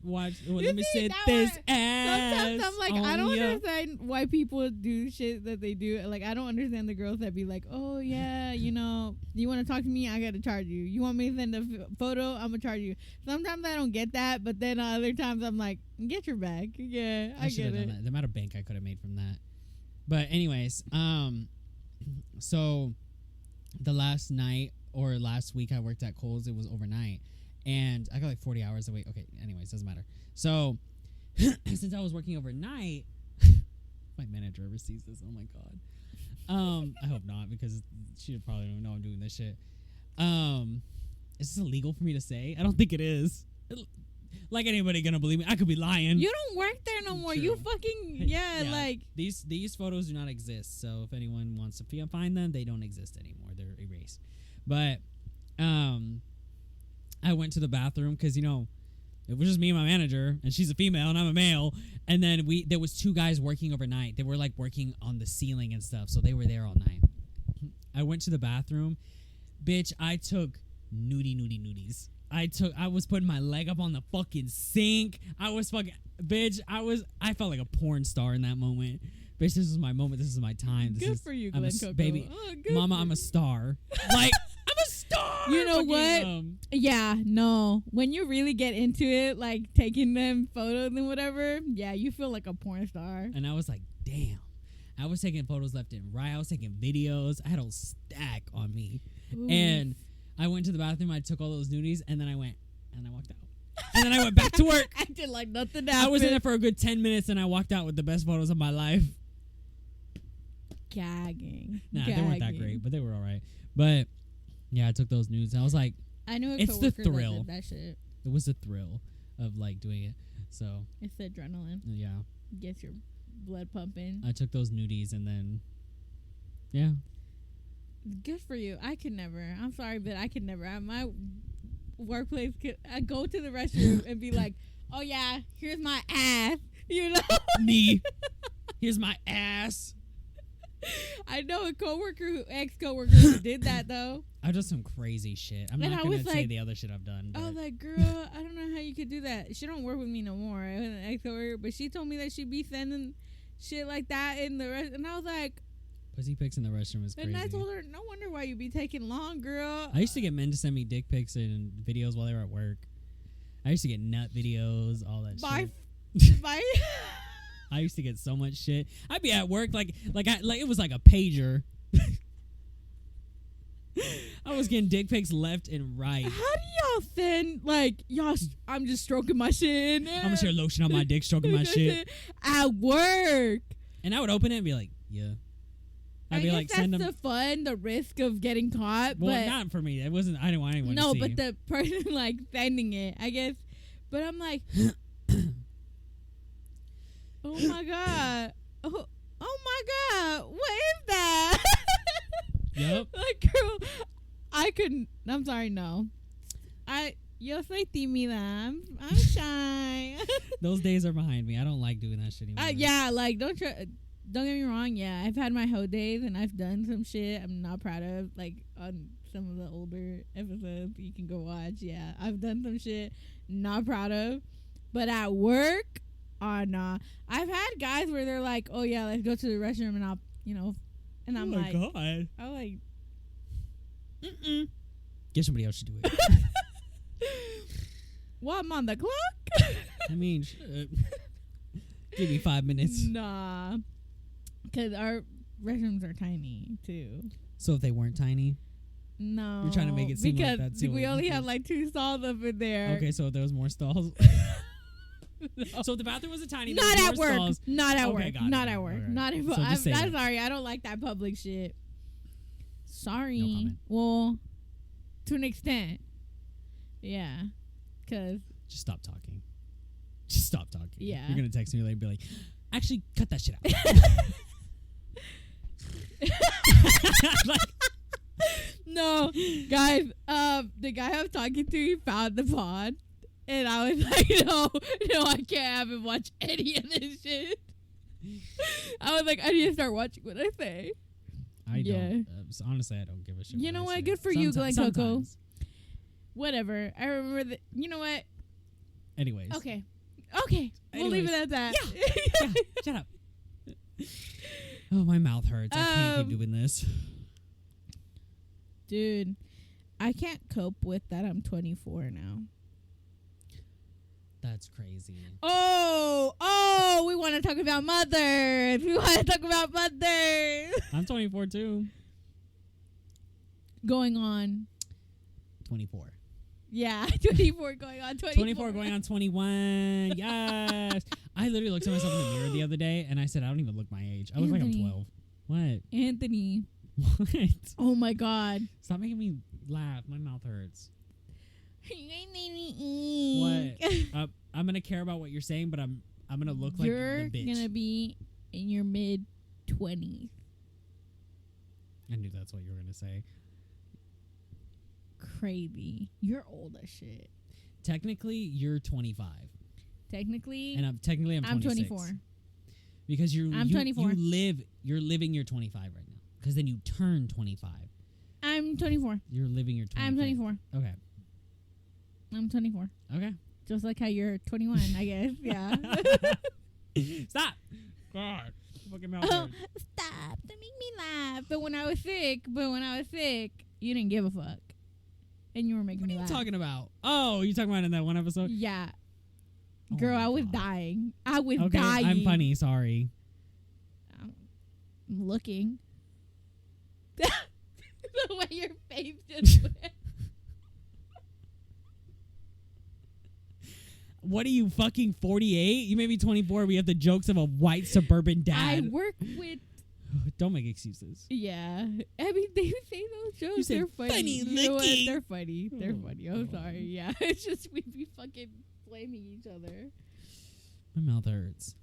Watch. Let me see, see that this one- ass. Sometimes I'm like, I on don't ya. understand why people do shit that they do. Like, I don't understand the girls that be like, oh, yeah, you know, you want to talk to me? I got to charge you. You want me to send a photo? I'm going to charge you. Sometimes I don't get that, but then other times I'm like, get your bag. Yeah, I should get have done it. that. The amount of bank I could have made from that. But anyways, so the last night or last week I worked at Kohl's. It was overnight, and I got like 40 hours a week. Okay, anyways, doesn't matter. So since I was working overnight, my manager ever sees this. Oh my god. I hope not, because she probably don't know I'm doing this shit. Is this illegal for me to say? I don't think it is. Like, anybody gonna believe me? I could be lying. You don't work there no more. True. You fucking, yeah, like. These photos do not exist. So if anyone wants to find them, they don't exist anymore. They're erased. But I went to the bathroom because, you know, it was just me and my manager, and she's a female and I'm a male. And then there was 2 guys working overnight. They were like working on the ceiling and stuff, so they were there all night. I went to the bathroom. Bitch, I took nudies. I was putting my leg up on the fucking sink. I felt like a porn star in that moment. Bitch, this is my moment. This is my time. Good for you, I'm Glenn Coco. baby. Oh, good Mama, for I'm you. a star. Like, I'm a star. You know Fucking, what? Yeah, no. When you really get into it, like taking them photos and whatever, yeah, you feel like a porn star. And I was like, damn. I was taking photos left and right. I was taking videos. I had a stack on me. Ooh. And I went to the bathroom. I took all those nudies, and then I walked out. And then I went back to work. Acted like nothing happened. I was in there for a good 10 minutes, and I walked out with the best photos of my life. Gagging. Nah, they weren't that great, but they were all right. But yeah, I took those nudes. And I was like, I knew a it's the coworker that thrill. did that shit. it was the thrill of like doing it. So It's the adrenaline. yeah, Gets your blood pumping. I took those nudies, and then yeah, Good for you. I could never. I'm sorry, but I could never. At my workplace, I go to the restroom and be like, "Oh yeah, here's my ass," you know. me. Here's my ass. I know a ex-coworker who did that though. I've done some crazy shit. I'm And not I gonna was say like- the other shit I've done. I But was like, girl, I don't know how you could do that. She don't work with me no more. I was an ex-coworker, but she told me that she'd be sending shit like that in the rest, and I was like, pussy pics in the restroom is crazy. and I told her, no wonder why you be taking long, girl. I used to get men to send me dick pics and videos while they were at work. I used to get nut videos, all that By shit. I used to get so much shit. I'd be at work like it was like a pager. I was getting dick pics left and right. How do y'all send I'm just stroking my shit. I'm gonna share lotion on my dick, stroking my shit, at work. and I would open it and be like, yeah. I'd I be guess like, that's send them. the fun, the risk of getting caught. Well, but not for me. It wasn't. I didn't want anyone no, to see. but the person like sending it, I guess. But I'm like, oh my god, oh my god, what is that? Yep. Like, girl, I couldn't. I'm sorry, no. Yo soy tímida. I'm shy. Those days are behind me. I don't like doing that shit anymore. Yeah, like don't get me wrong. Yeah, I've had my hoe days and I've done some shit I'm not proud of. Like on some of the older episodes, you can go watch. Yeah, I've done some shit not proud of. But at work, nah. I've had guys where they're like, "Oh yeah, let's go to the restroom," and I'll, and I'm like, "Oh my god!" I'm like, "Mm-mm." Get somebody else to do it. Well, I'm on the clock. I mean, shit. Give me 5 minutes. Nah, because our restrooms are tiny too. So if they weren't tiny, no, you're trying to make it seem because like that's we only have like 2 stalls up in there. Okay, so if there was more stalls. No. So if the bathroom was a tiny, Not there at was more work. stalls. Not at Okay, work. got it, Not got at it. work. Alright. Not at So work. just say I'm that. sorry. I don't like that public shit. Sorry. No comment. Well, to an extent. Yeah. Because. Just stop talking. Just stop talking. Yeah. You're gonna text me later and be like, actually, cut that shit out. Like, No, guys. The guy I was talking to, he found the pod, and I was like, no, I can't have him watch any of this shit. I was like, I need to start watching what I say. I Yeah. don't. Honestly, I don't give a shit. You know I what? say. Good for you, Glen Coco. Sometimes. Whatever. I remember that. You know what? Anyways. Okay. We'll leave it at that. Yeah. Shut up. Oh, my mouth hurts. I can't keep doing this. Dude, I can't cope with that. I'm 24 now. That's crazy. Oh, we want to talk about mothers. I'm 24 too. Going on. 24. Yeah, 24 going on 24. 24 going on 21. Yes. I literally looked at myself in the mirror the other day and I said, I don't even look my age. I look like I'm Anthony. 12. What? Anthony. What? Oh my God. Stop making me laugh. My mouth hurts. What? I'm going to care about what you're saying, but I'm going to look like You're the bitch. going to be in your mid-20s. I knew that's what you were going to say. Crazy. You're old as shit. Technically, you're 25. Technically, And I'm 26. 24. Because I'm 24. You're living your 25 right now. Because then you turn 25. I'm 24. You're living your 25. I'm 24. Okay. I'm 24. Okay. Just like how you're 21, I guess. Yeah. Stop. God. Fucking mouth Oh, hurts. stop. Don't make me laugh. But when I was sick, you didn't give a fuck. And you were making What are me you laugh. talking about? Oh, you talking about in that one episode? Yeah. Oh Girl, my I was God. dying. I was Okay, dying. I'm funny. Sorry. I'm looking. The way your face just went. What are you, fucking 48? You may be 24. We have the jokes of a white suburban I dad. work with. Don't make excuses. Yeah. I mean, they say those jokes. You said They're funny. funny You know what? looking. They're funny. They're Oh, funny. I'm God. sorry. Yeah. It's just we be fucking blaming each other. My mouth hurts.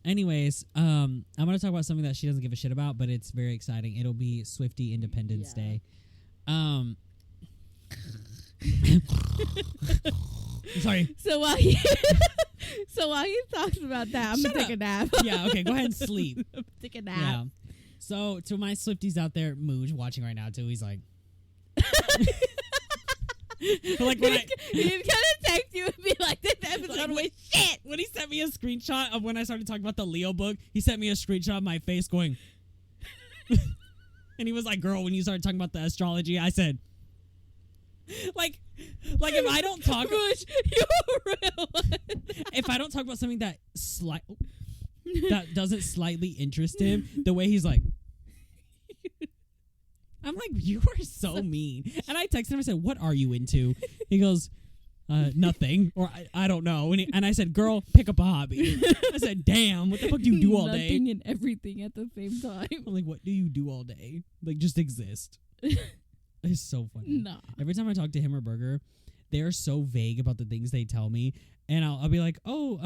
Anyways, I'm gonna talk about something that she doesn't give a shit about, but it's very exciting. It'll be Swiftie Independence Yeah. Day. Sorry. So while he talks about that, I'm Shut gonna take a nap. Yeah, okay, go ahead and sleep. Take a nap. Yeah. So to my Swifties out there, Mooj watching right now too, he's like like when He's gonna text you and be like, "This episode Like, was shit." when he sent me a screenshot of when I started talking about the Leo book, he sent me a screenshot of my face going and he was like, "Girl, when you started talking about the astrology," I said like if I don't talk Bush, you're real. if I don't talk about something that that doesn't slightly interest him, the way he's like, I'm like, you are so mean. And I texted him, I said, what are you into? He goes, nothing, or I don't know. And I said, girl, pick up a hobby. I said, damn, what the fuck do you do all day? Nothing and everything at the same time. I'm like, what do you do all day? Like, just exist. It's so funny. Nah. Every time I talk to him or Burger, they are so vague about the things they tell me. And I'll be like, oh,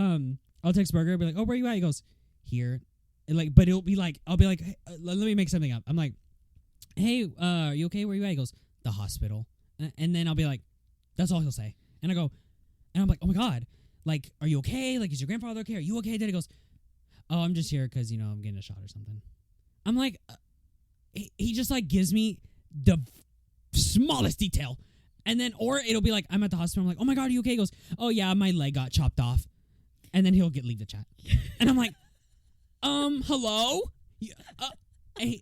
I'll text Burger, be like, oh, where you at? He goes, here. And like, but it'll be like, I'll be like, hey, let me make something up. I'm like, hey, are you okay? Where you at? He goes, the hospital. And then I'll be like, that's all he'll say. And I go, and I'm like, oh my God, like, are you okay? Like, is your grandfather okay? Are you okay? Then he goes, oh, I'm just here because, I'm getting a shot or something. I'm like, he just like gives me the smallest detail. And then, or it'll be like, I'm at the hospital. I'm like, oh my God, are you okay? He goes, oh yeah, my leg got chopped off. And then he'll leave the chat. And I'm like, hello? Yeah, hey.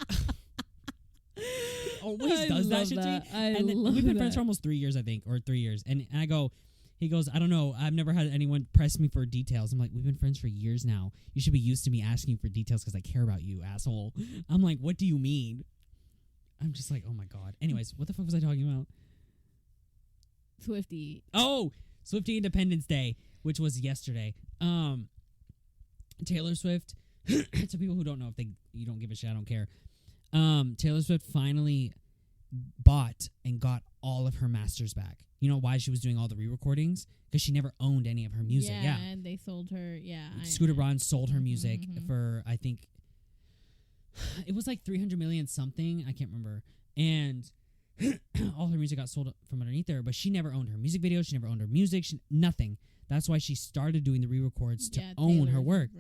Always does that shit to me. And then we've been friends for almost 3 years, I think, or 3 years. And I go, he goes, I don't know. I've never had anyone press me for details. I'm like, we've been friends for years now. You should be used to me asking you for details because I care about you, asshole. I'm like, what do you mean? I'm just like, oh my God. Anyways, what the fuck was I talking about? Swiftie. Oh, Swiftie Independence Day, which was yesterday. Taylor Swift. To people who don't know, you don't give a shit, I don't care. Taylor Swift finally bought and got all of her masters back. You know why she was doing all the re-recordings? Because she never owned any of her music. Yeah, and they sold her. Yeah, Scooter Braun sold her music for, I think, it was like 300 million something. I can't remember. And all her music got sold from underneath there, but she never owned her music videos. She never owned her music. Nothing. That's why she started doing the re-records to own her work.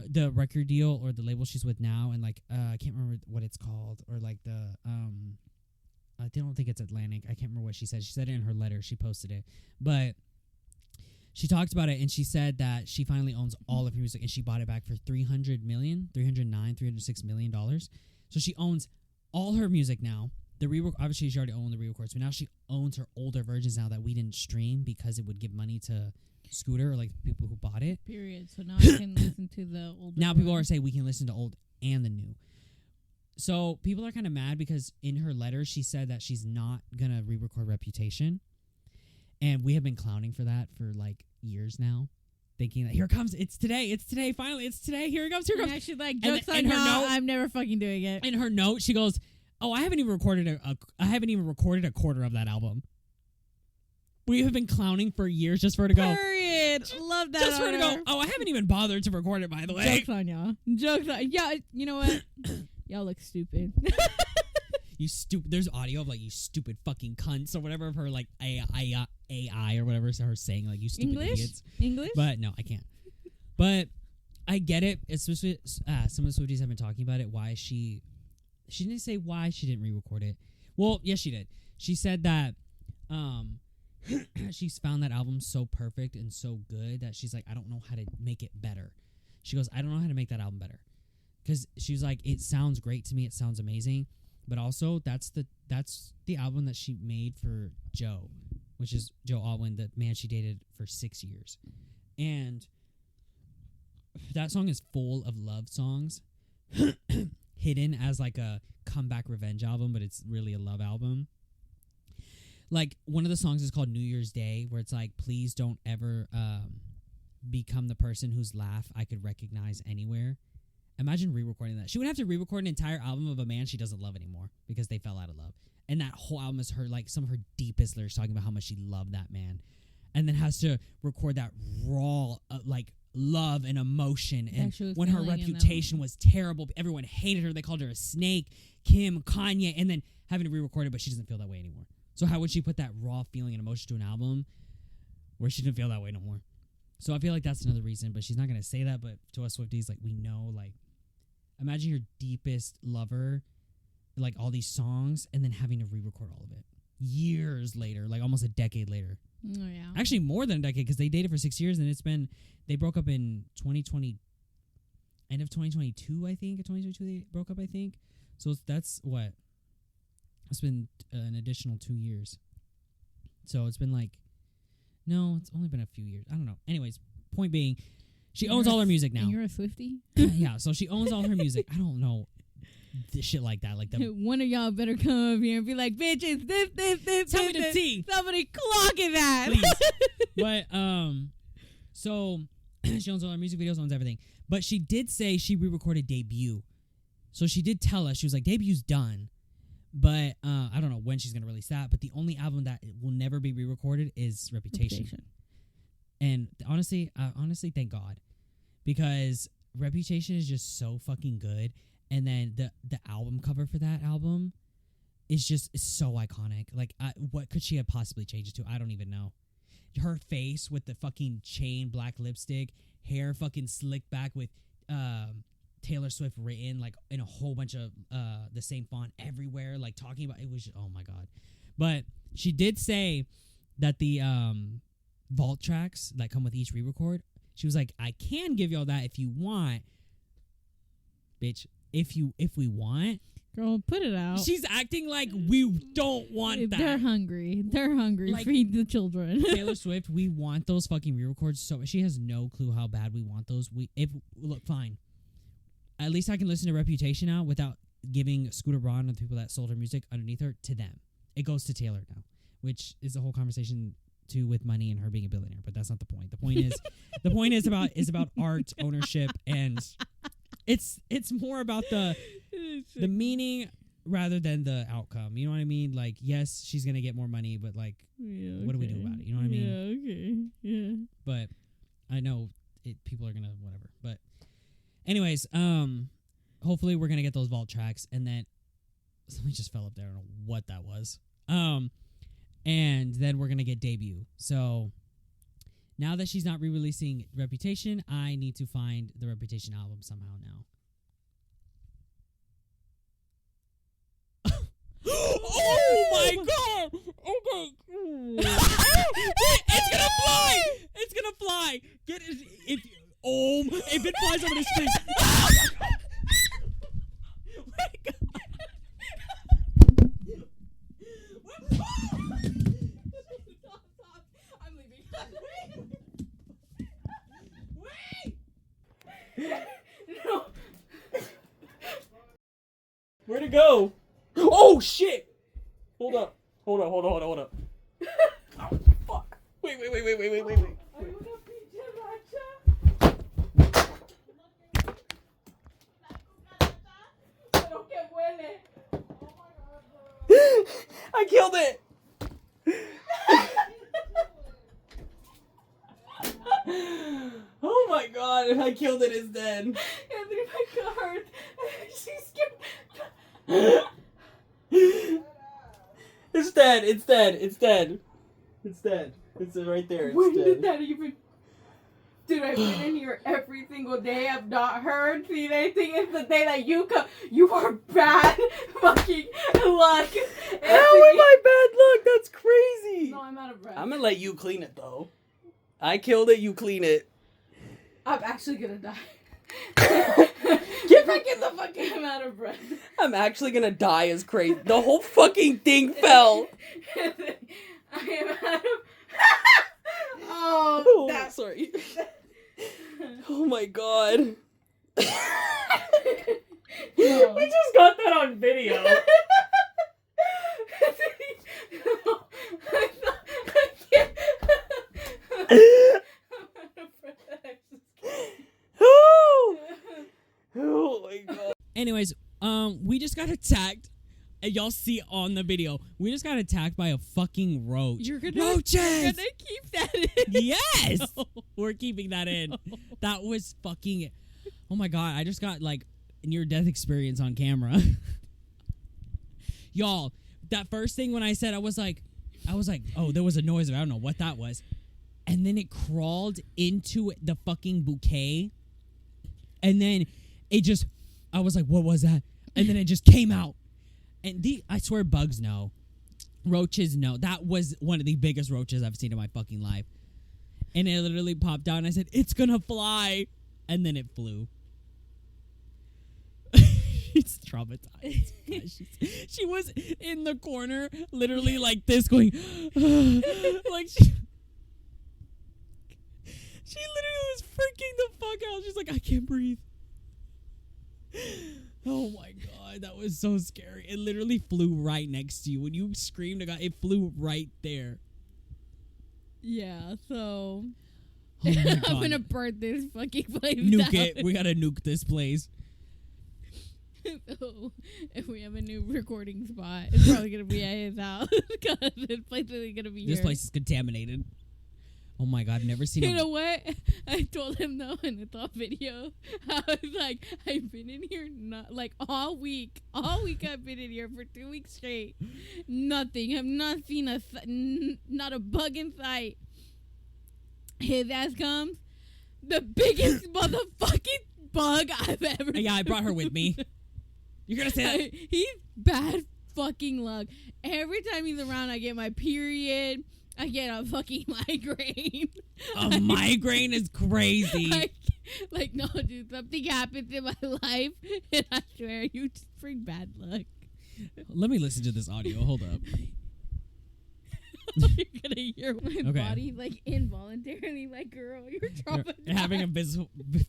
The record deal or the label she's with now, and like I can't remember what it's called, or like the I don't think it's Atlantic. I can't remember what she said. She said it in her letter. She posted it, but she talked about it, and she said that she finally owns all of her music, and she bought it back for $306 million. So she owns all her music now. Obviously she already owned the re-records, but now she owns her older versions now that we didn't stream because it would give money to Scooter or like people who bought it. Period. So now I can listen to the old. Now people are saying we can listen to old and the new. So people are kind of mad because in her letter she said that she's not gonna re-record Reputation, and we have been clowning for that for like years now, thinking that here it comes, it's today, finally, it's today, here it comes. Yeah, she's like, jokes on her note, I'm never fucking doing it. In her note, she goes, "Oh, I haven't even recorded a quarter of that album." We have been clowning for years just for her to go. Period. Love that. Just for her to go. Oh, I haven't even bothered to record it, by the way. Jokes on y'all. Yeah, you know what? Y'all look stupid. You stupid. There's audio of like, you stupid fucking cunts or whatever of her like AI or whatever. So her saying like, you stupid idiots. English. But no, I can't. But I get it. Especially some of the Swifties have been talking about it. Why she didn't say why she didn't re-record it. Well, yes, she did. She said that she's found that album so perfect and so good that she's like, I don't know how to make it better. She goes, I don't know how to make that album better. Because she was like, it sounds great to me. It sounds amazing. But also, that's the album that she made for Joe, which is Joe Alwyn, the man she dated for 6 years. And that song is full of love songs hidden as like a comeback revenge album, but it's really a love album. Like, one of the songs is called New Year's Day, where it's like, please don't ever become the person whose laugh I could recognize anywhere. Imagine re-recording that. She would have to re-record an entire album of a man she doesn't love anymore because they fell out of love. And that whole album is her, like, some of her deepest lyrics talking about how much she loved that man. And then has to record that raw, like, love and emotion. And when her reputation was terrible, everyone hated her. They called her a snake, Kim, Kanye, and then having to re-record it, but she doesn't feel that way anymore. So how would she put that raw feeling and emotion to an album where she didn't feel that way no more? So I feel like that's another reason, but she's not going to say that. But to us Swifties, like, we know, like, imagine your deepest lover, like, all these songs, and then having to re-record all of it years later, like almost a decade later. Oh, yeah. Actually, more than a decade, because they dated for 6 years, and they broke up in 2020, end of 2022, I think. In 2022, they broke up, I think. So that's what? It's been an additional 2 years. So it's been like, no, it's only been a few years. I don't know. Anyways, point being, she owns all her music now. And you're a Swiftie? Yeah, so she owns all her music. I don't know. This shit like that. Like one of y'all better come up here and be like, bitch, it's this. Tell me the tea. Somebody clocking that. Please. But, so she owns all her music videos, owns everything. But she did say she re-recorded Debut. So she did tell us, she was like, Debut's done. But I don't know when she's going to release that. But the only album that will never be re-recorded is Reputation. And honestly, thank God. Because Reputation is just so fucking good. And then the album cover for that album is just so iconic. Like, what could she have possibly changed it to? I don't even know. Her face with the fucking chain black lipstick, hair fucking slicked back with Taylor Swift written like in a whole bunch of the same font everywhere, like talking about it was just, oh my god. But she did say that the vault tracks that come with each re-record, she was like, I can give y'all that if you want, bitch. If we want, girl, put it out. she's acting like we don't want that. They're hungry. Like, Feed the children. Taylor Swift, we want those fucking re-records. So she has no clue how bad we want those. Look, fine. At least I can listen to Reputation now without giving Scooter Braun and the people that sold her music underneath her to them. It goes to Taylor now, which is a whole conversation too with money and her being a billionaire. But that's not the point. The point is, about art ownership, and it's more about the meaning rather than the outcome. You know what I mean? Like, yes, she's gonna get more money, but like, what do we do about it? You know what I mean? Yeah, okay. Yeah. But I know people are gonna whatever. But anyways, hopefully we're gonna get those vault tracks, and then something just fell up there. I don't know what that was. And then we're gonna get Debut. So now that she's not re-releasing Reputation, I need to find the Reputation album somehow now. Oh my god! Okay. It's gonna fly! It's gonna fly! Get it if it flies over the screen. Stop. I'm leaving. Wait! No. Where'd it go? Oh shit! Hold up. Oh, fuck. Wait. I killed it! Oh my god, I killed it, it's dead. Anthony, my card. She's scared. It's dead. It's right there. When did that even... Dude, I've been in here every single day. I've not heard, seen anything. It's the day that you come. You are bad fucking luck. How am I bad luck? That's crazy. No, I'm out of breath. I'm gonna let you clean it, though. I killed it, you clean it. I'm actually gonna die. Get back in the fucking... I'm out of breath. I'm actually gonna die as crazy. The whole fucking thing fell. I am out of... Oh, that's... Sorry. Oh my god. No. We just got that on video. Oh my god. Anyways, we just got attacked. And y'all see on the video, we just got attacked by a fucking roach. Roaches! You're gonna keep that in. Yes! No. We're keeping that in. No. That was fucking... Oh my god, I just got like near-death experience on camera. Y'all, that first thing when I said, I was like, oh, there was a noise. I don't know what that was. And then it crawled into the fucking bouquet. And then it just... I was like, what was that? And then it just came out. And I swear bugs know. Roaches know. That was one of the biggest roaches I've seen in my fucking life. And it literally popped out and I said, it's gonna fly. And then it flew. She's traumatized. She was in the corner, literally like this going, like she literally was freaking the fuck out. She's like, I can't breathe. Oh my god, that was so scary. It literally flew right next to you. When you screamed, it flew right there. Yeah, so... Oh my god. I'm gonna burn this fucking place Nuke down. it. We gotta nuke this place. So, if we have a new recording spot, it's probably gonna be at his house. Because this place isn't gonna be This here. place is contaminated. Oh my god, I've never seen You know what? I told him though in the video. I was like, I've been in here not like all week. All week I've been in here for 2 weeks straight. Nothing. I've not seen not a bug in sight. His ass comes, the biggest motherfucking bug I've ever. Yeah, I brought her with me. You're gonna say that? He's bad fucking luck. Every time he's around, I get my period. I get a fucking migraine. A migraine is crazy. Like, no, dude, something happens in my life, and I swear, you just bring bad luck. Let me listen to this audio. Hold up. You're gonna hear my Okay. body, like, involuntarily, like, girl, you're traumatized. Having a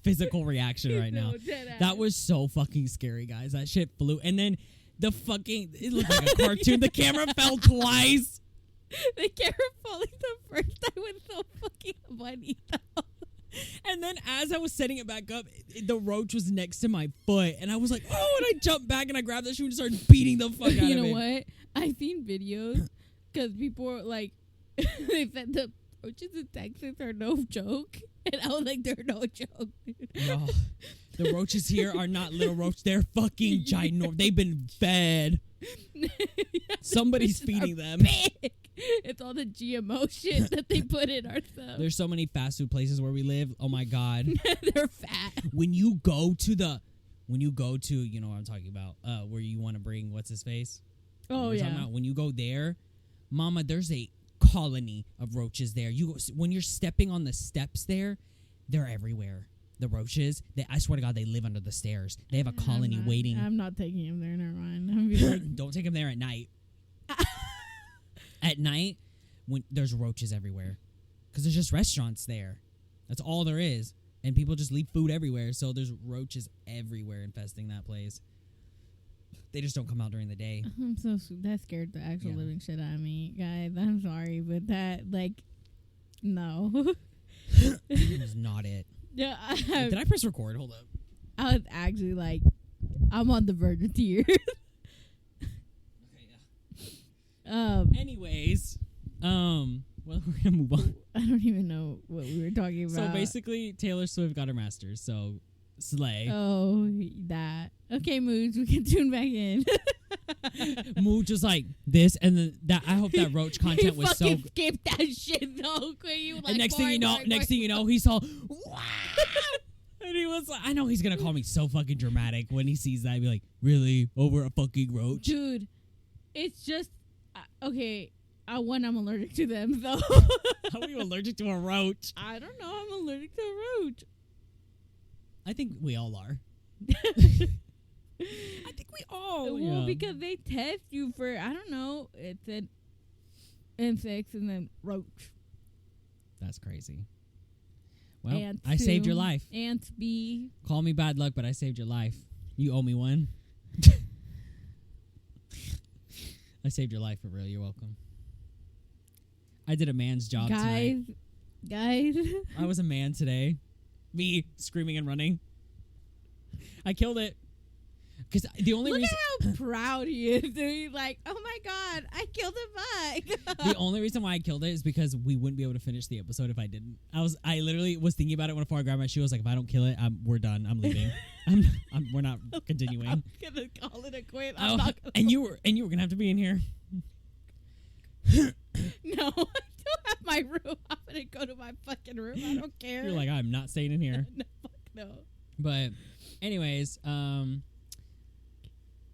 physical reaction right now. No, deadass. That was so fucking scary, guys. That shit flew. And then it looked like a cartoon. The camera fell twice. The camera falling the first time was so fucking funny, though. And then as I was setting it back up, the roach was next to my foot. And I was like, oh, and I jumped back and I grabbed that shoe and started beating the fuck out of it. You know what? I've seen videos because people are like, they said the roaches in Texas are no joke. And I was like, they're no joke. No, the roaches here are not little roaches. They're fucking ginormous. They've been fed. Somebody's feeding them. Big. It's all the GMO shit that they put in our stuff. There's so many fast food places where we live. Oh my god. They're fat. When you go to, you know what I'm talking about, where you want to bring what's his face? Oh, We're talking yeah. about when you go there, mama, there's a colony of roaches there. When you're stepping on the steps there, they're everywhere. The roaches, I swear to God, they live under the stairs. They have a colony waiting. I'm not taking him there. Never mind. I'm be like, Don't take them there at night. At night, when there's roaches everywhere, because there's just restaurants there. That's all there is, and people just leave food everywhere. So there's roaches everywhere infesting that place. They just don't come out during the day. I'm that scared the actual living shit out of me, guys. I'm sorry, but that no. It was not it. Yeah, Did I press record? Hold up. I was actually like, I'm on the verge of tears. Anyways, well, we're gonna move on. I don't even know what we were talking about. So basically, Taylor Swift got her masters. So slay. Oh, that. Okay, Moods, we can tune back in. Mooch was like this, and then that. I hope that roach content was so. Fucking skip that shit so quick. You like, And next thing you know, he saw. And he was like, I know he's gonna call me so fucking dramatic when he sees that. I'd be like, really, over a fucking roach? Dude, it's just okay. I'm allergic to them, though. How are you allergic to a roach? I don't know. I'm allergic to a roach. I think we all are. I think we all. Well, because they test you for, I don't know, it's an insects and then roach. That's crazy. Well, Ants I saved your too. life. Ants, bee. Call me bad luck, but I saved your life. You owe me one. I saved your life for real. You're welcome. I did a man's job tonight. Guys. I was a man today. Me screaming and running. I killed it. Because the only Look reason at how proud he is. He's like, oh my God, I killed a bug. the only reason why I killed it is because we wouldn't be able to finish the episode if I didn't. I literally was thinking about it before I grabbed my shoe. I was like, if I don't kill it, we're done. I'm leaving. We're not continuing. I'm gonna call it a quit. And you were gonna have to be in here. No, I still have my room. I'm gonna go to my fucking room. I don't care. You're like, I'm not staying in here. No, fuck no. But anyways,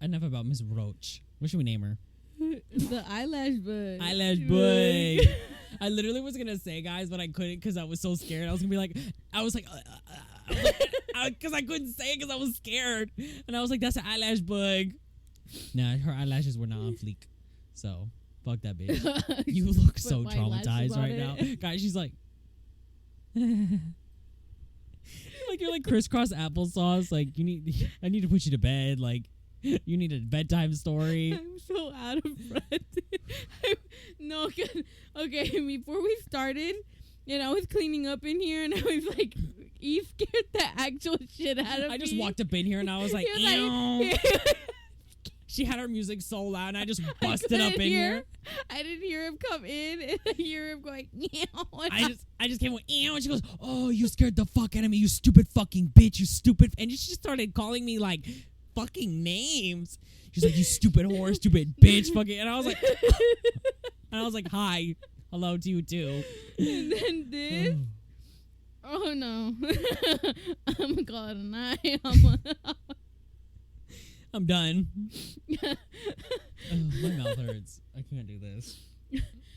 enough about Miss Roach. What should we name her? The eyelash bug. Eyelash bug. I literally was gonna say, guys, but I couldn't because I was so scared. I was like, because I couldn't say it because I was scared, and I was like, that's an eyelash bug. Nah, her eyelashes were not on fleek, so fuck that bitch. You look so my traumatized lashes on right now, it. guys. She's like, like you're like crisscross applesauce. Like I need to put you to bed. Like you need a bedtime story. I'm so out of breath. No, okay. Before we started, and I was cleaning up in here, and I was like, Eve scared the actual shit out of me. I just walked up in here and I was like, He was ew. like, she had her music so loud, and I just busted up in here. I didn't hear him come in, and I hear him going, I just came with, and she goes, oh, you scared the fuck out of me, you stupid fucking bitch, you stupid. And she just started calling me like fucking names. She's like, you stupid whore, stupid bitch, fucking. And I was like, hi, hello to you too. And then this. Oh no. I'm gonna call it a night. I'm done. My mouth hurts. I can't do this.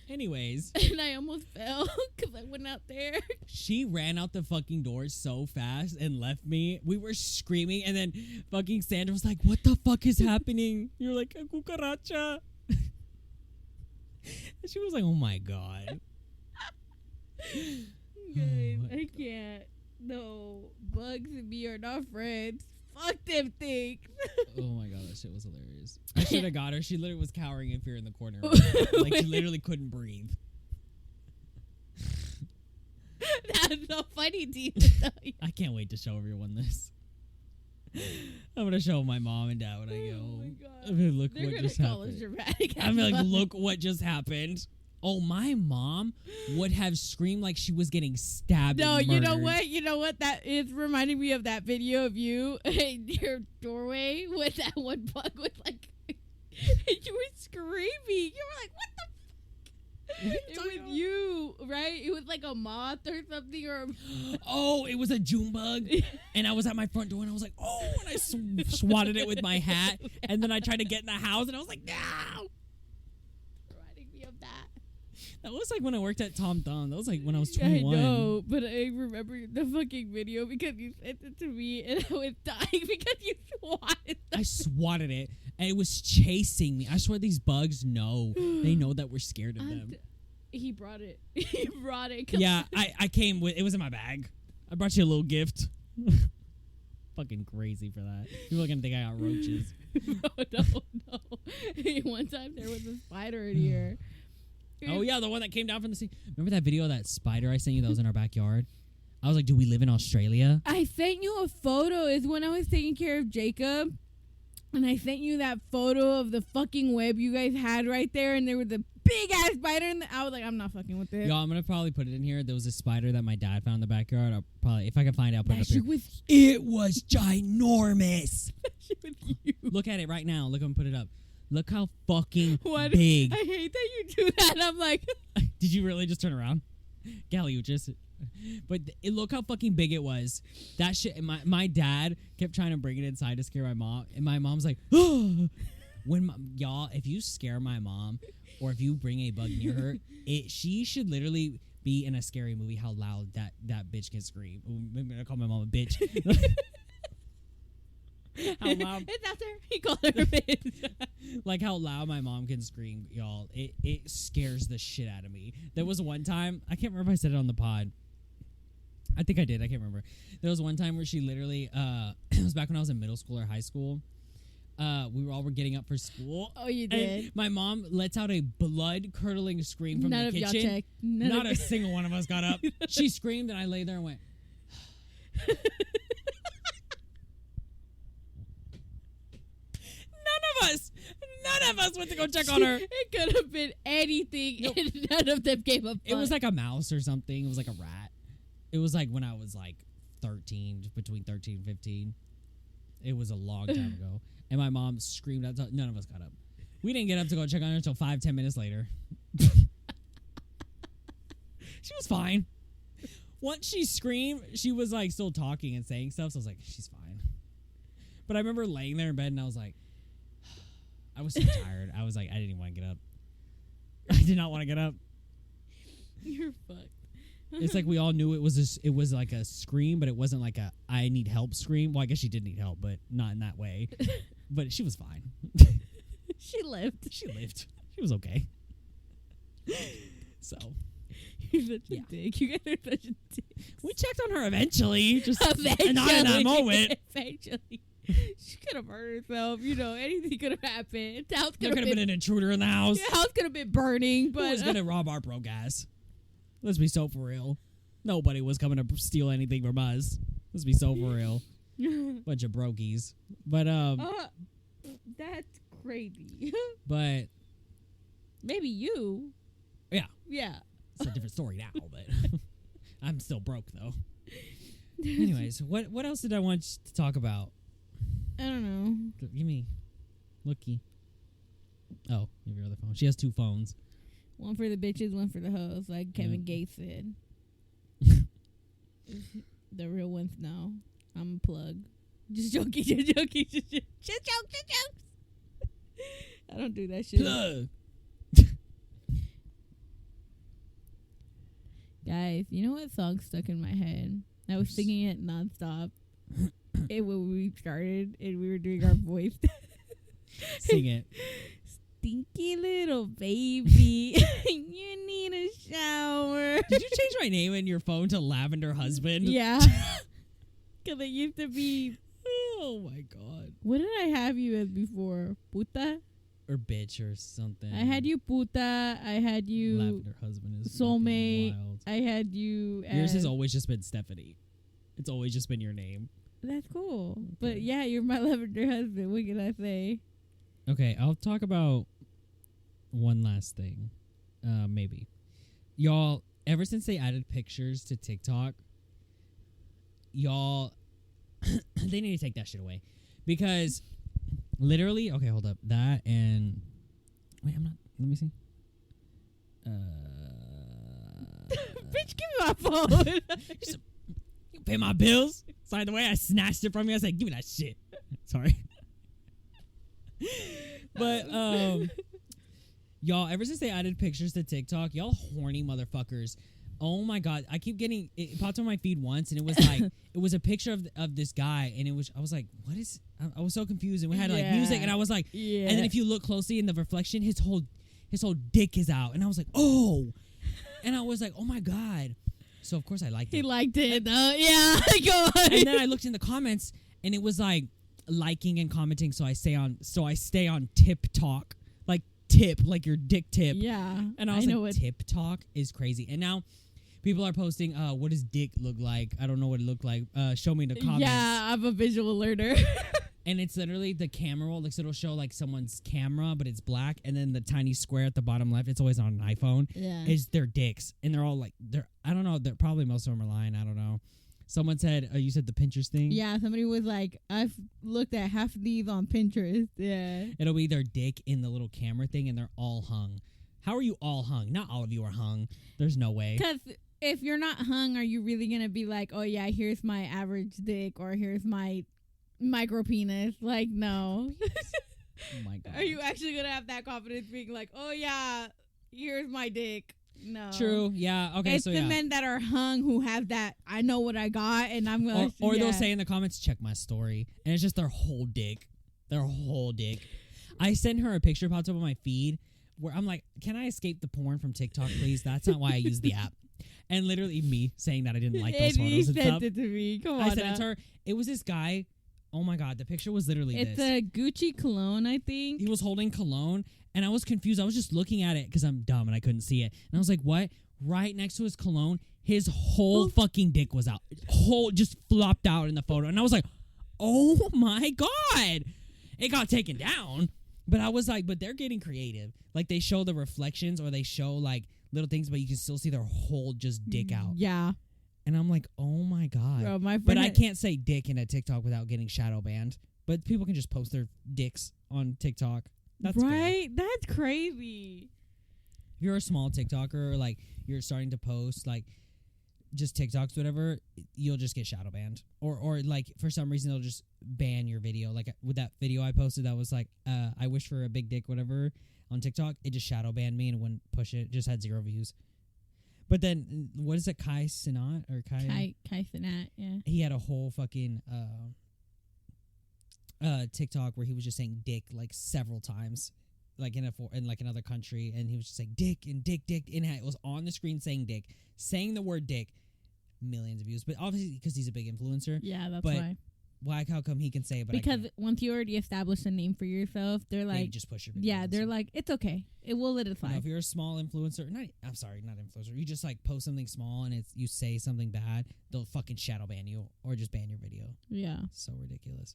Anyways. And I almost fell because I went out there. She ran out the fucking door so fast and left me. We were screaming, and then fucking Sandra was like, what the fuck is happening? You're like, a cucaracha. And she was like, oh my God. Guys, I can't. No, bugs and me are not friends. Fuck them things. Oh my God, that shit was hilarious. I should have got her. She literally was cowering in fear in the corner. Like, she literally couldn't breathe. That's so funny to you. I can't wait to show everyone this. I'm gonna show my mom and dad when I go. Oh my God. I'm gonna look They're what gonna just call happened. us dramatic. I'm like, look what just happened. Oh, my mom would have screamed like she was getting stabbed. No, and you know murdered. what? You know what? That is reminding me of that video of you in your doorway with that one bug with like, and you were screaming. You were like, what the fuck? It was you, right? It was like a moth or something, or oh, it was a June bug, and I was at my front door, and I was like, oh, and I swatted it with my hat, and then I tried to get in the house, and I was like, no. reminding me of that. That was like when I worked at Tom Thumb. That was like when I was 21. I know, but I remember the fucking video because you sent it to me, and I was dying because you swatted them. I swatted it, and it was chasing me. I swear these bugs know. They know that we're scared of them. He brought it. He brought it. Yeah, I came with, it was in my bag. I brought you a little gift. Fucking crazy for that. People are going to think I got roaches. No. One time there was a spider in here. Oh, yeah, the one that came down from the sea. Remember that video of that spider I sent you that was in our backyard? I was like, do we live in Australia? I sent you a photo. Is when I was taking care of Jacob. And I sent you that photo of the fucking web you guys had right there. And there was a big ass spider in I was like, I'm not fucking with it. Yo, I'm going to probably put it in here. There was a spider that my dad found in the backyard. I'll probably, if I can find it, I'll put it up here. It was ginormous. With you. Look at it right now. Look, I'm put it up. Look how fucking What? big. I hate that you do that. I'm like, Did you really just turn around? Galliuchis. But look how fucking big it was. That shit. My dad kept trying to bring it inside to scare my mom, and my mom's like, oh. Y'all, if you scare my mom, or if you bring a bug near her, she should literally be in a scary movie. How loud that bitch can scream. I'm gonna call my mom a bitch. How loud? it's out there. He called her a bitch. Like how loud my mom can scream, y'all. It scares the shit out of me. There was one time, I can't remember if I said it on the pod. I think I did. I can't remember. There was one time where she literally, it was back when I was in middle school or high school. We were getting up for school. Oh, you did? And my mom lets out a blood-curdling scream from None the of y'all kitchen. checked. Not a single one of us got up. She screamed, and I lay there and went, None of us went to go check on her. It could have been anything, Nope. and none of them gave a fuck. It was like a mouse or something. It was like a rat. It was like when I was like 13, between 13 and 15. It was a long time ago. And my mom screamed out. None of us got up. We didn't get up to go check on her until 5-10 minutes later. She was fine. Once she screamed, she was like still talking and saying stuff. So I was like, she's fine. But I remember laying there in bed and I was like, I was so tired. I was like, I didn't even want to get up. I did not want to get up. You're fucked. It's like we all knew it was like a scream, but it wasn't like a I need help scream. Well, I guess she did need help, but not in that way. But she was fine. She lived. She lived. She was okay. So You're such a dick. You guys are such a dick. we checked on her eventually. Just Eventually. not in that moment. Eventually. She could have hurt herself. You know, anything could have happened. The house There could have been an intruder in the house. The house could have been burning, Who was but gonna rob our broke ass? Let's be so for real. Nobody was coming to steal anything from us. Let's be so for real. Bunch of brokies. But that's crazy. But Maybe you. yeah, Yeah. it's a different story now. But I'm still broke though. Anyways, what else did I want to talk about? I don't know. Give me, looky. Oh, you have your other phone. She has 2 phones. One for the bitches, one for the hoes, like Kevin Gates said. The real ones know. I'm a plug. Just joking, just joking, just jokes. I don't do that shit. Plug. Guys, you know what song stuck in my head? I was singing it nonstop. When we started and we were doing our voice. Sing it. Stinky little baby, you need a shower. Did you change my name in your phone to Lavender Husband? Yeah. Because it used to be. Oh my god. What did I have you as before? Puta? Or bitch or something. I had you puta. I had you Lavender Husband is soulmate. wild. I had you as. Yours has always just been Stephanie. It's always just been your name. That's cool. Okay. But yeah, you're my lavender husband. What can I say? Okay, I'll talk about one last thing. Maybe. Y'all, ever since they added pictures to TikTok, y'all, they need to take that shit away. Because literally, okay, hold up. That and, wait, I'm not, let me see. Bitch, give me my phone. You pay my bills? Sorry, the way I snatched it from you, I said, give me that shit. Sorry. But, y'all, ever since they added pictures to TikTok, y'all horny motherfuckers. Oh my god, I keep getting it popped on my feed once, and it was like it was a picture of this guy, and I was like, what is? I was so confused, and we had like music, and I was like, yeah. and then if you look closely in the reflection, his whole dick is out, and I was like, oh, and I was like, oh my god. So of course I liked it. He liked it though. Yeah, go on. And then I looked in the comments, and it was like liking and commenting. So I stay on TikTok, like tip, like your dick tip. Yeah, And I was like, TikTok is crazy. And now people are posting, what does dick look like? I don't know what it looked like. Show me in the comments. Yeah, I'm a visual learner. And it's literally the camera roll. Like, so it'll show like someone's camera, but it's black. And then the tiny square at the bottom left, it's always on an iPhone, is their dicks. And they're all like, I don't know. They're probably most of them are lying. I don't know. Someone said, you said the Pinterest thing? Yeah, somebody was like, I've looked at half of these on Pinterest. Yeah. It'll be their dick in the little camera thing, and they're all hung. How are you all hung? Not all of you are hung. There's no way. Because if you're not hung, are you really going to be like, oh, yeah, here's my average dick or here's my micro penis? Like, no. Oh, my God. Are you actually going to have that confidence being like, oh, yeah, here's my dick? No. True. Yeah. Okay. It's the men that are hung who have that. I know what I got, and I'm gonna. Or they'll say in the comments, "Check my story," and it's just their whole dick. Their whole dick. I sent her a picture popped up on my feed where I'm like, "Can I escape the porn from TikTok, please?" That's not why I use the app. And literally me saying that I didn't like those photos and sent stuff. it to me. Come on. I sent it to her. It was this guy. Oh my God, the picture was literally It's this. a Gucci cologne, I think. He was holding cologne, and I was confused. I was just looking at it because I'm dumb and I couldn't see it. And I was like, what? Right next to his cologne, his whole fucking dick was out. Just flopped out in the photo. And I was like, oh my God. It got taken down. But I was like, but they're getting creative. Like, they show the reflections or they show, like, little things, but you can still see their whole just dick out. Yeah. And I'm like, oh my God. Bro, my friend but I can't say dick in a TikTok without getting shadow banned. But people can just post their dicks on TikTok. That's right? Fair. That's crazy. If you're a small TikToker, or like you're starting to post like just TikToks, whatever, you'll just get shadow banned. Or like for some reason they'll just ban your video. Like with that video I posted that was like, I wish for a big dick, whatever, on TikTok, it just shadow banned me and it wouldn't push it. It just had 0 views. But then what is it, Kai Cenat or Kai Cenat, yeah. He had a whole fucking TikTok where he was just saying dick like several times. Like in like another country, and he was just saying dick and dick, and it was on the screen saying dick, saying the word dick, millions of views. But obviously because he's a big influencer. Yeah, that's but why. Why? How come he can say it? But because once you already establish a name for yourself, they're like, they just push your video. Yeah, they're like, it's okay, it will let it slide. You know, if you're a small influencer, not influencer, you just like post something small and you say something bad, they'll fucking shadow ban you or just ban your video. Yeah, so ridiculous.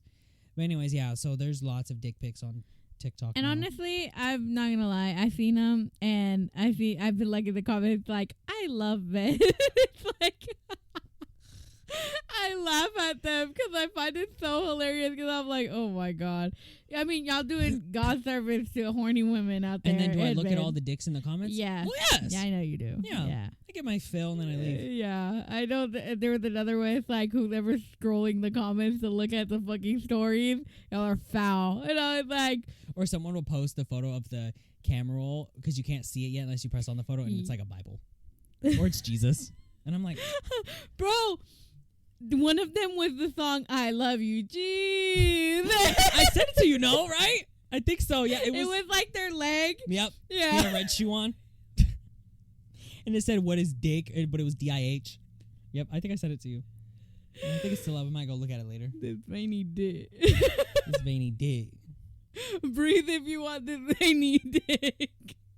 But anyways, yeah. So there's lots of dick pics on TikTok. And now. honestly, I'm not gonna lie. I seen them, and I've been liking the comments. Like, I love it. It's like I laugh at them because I find it so hilarious. Because I'm like, oh my god. I mean, y'all doing God service to horny women out there. And then do I look at men. all the dicks in the comments? Yeah. Well, yes. Yeah, I know you do. Yeah. Yeah. I get my fill and then I leave. Yeah, I know there was another way. It's like whoever's scrolling the comments to look at the fucking stories, y'all are foul. And I was like, Or someone will post the photo of the camera roll because you can't see it yet unless you press on the photo, and it's like a Bible. Or it's Jesus. And I'm like, bro, one of them was the song "I Love You, Jeez." I sent it to you, no, right? I think so. Yeah, It was like their leg. Yep. Yeah. He had a red shoe on. And it said, "What is dick?" But it was DIH. Yep, I think I sent it to you. And I think it's still up. I might go look at it later. This veiny dick. This veiny dick. Breathe if you want this veiny dick.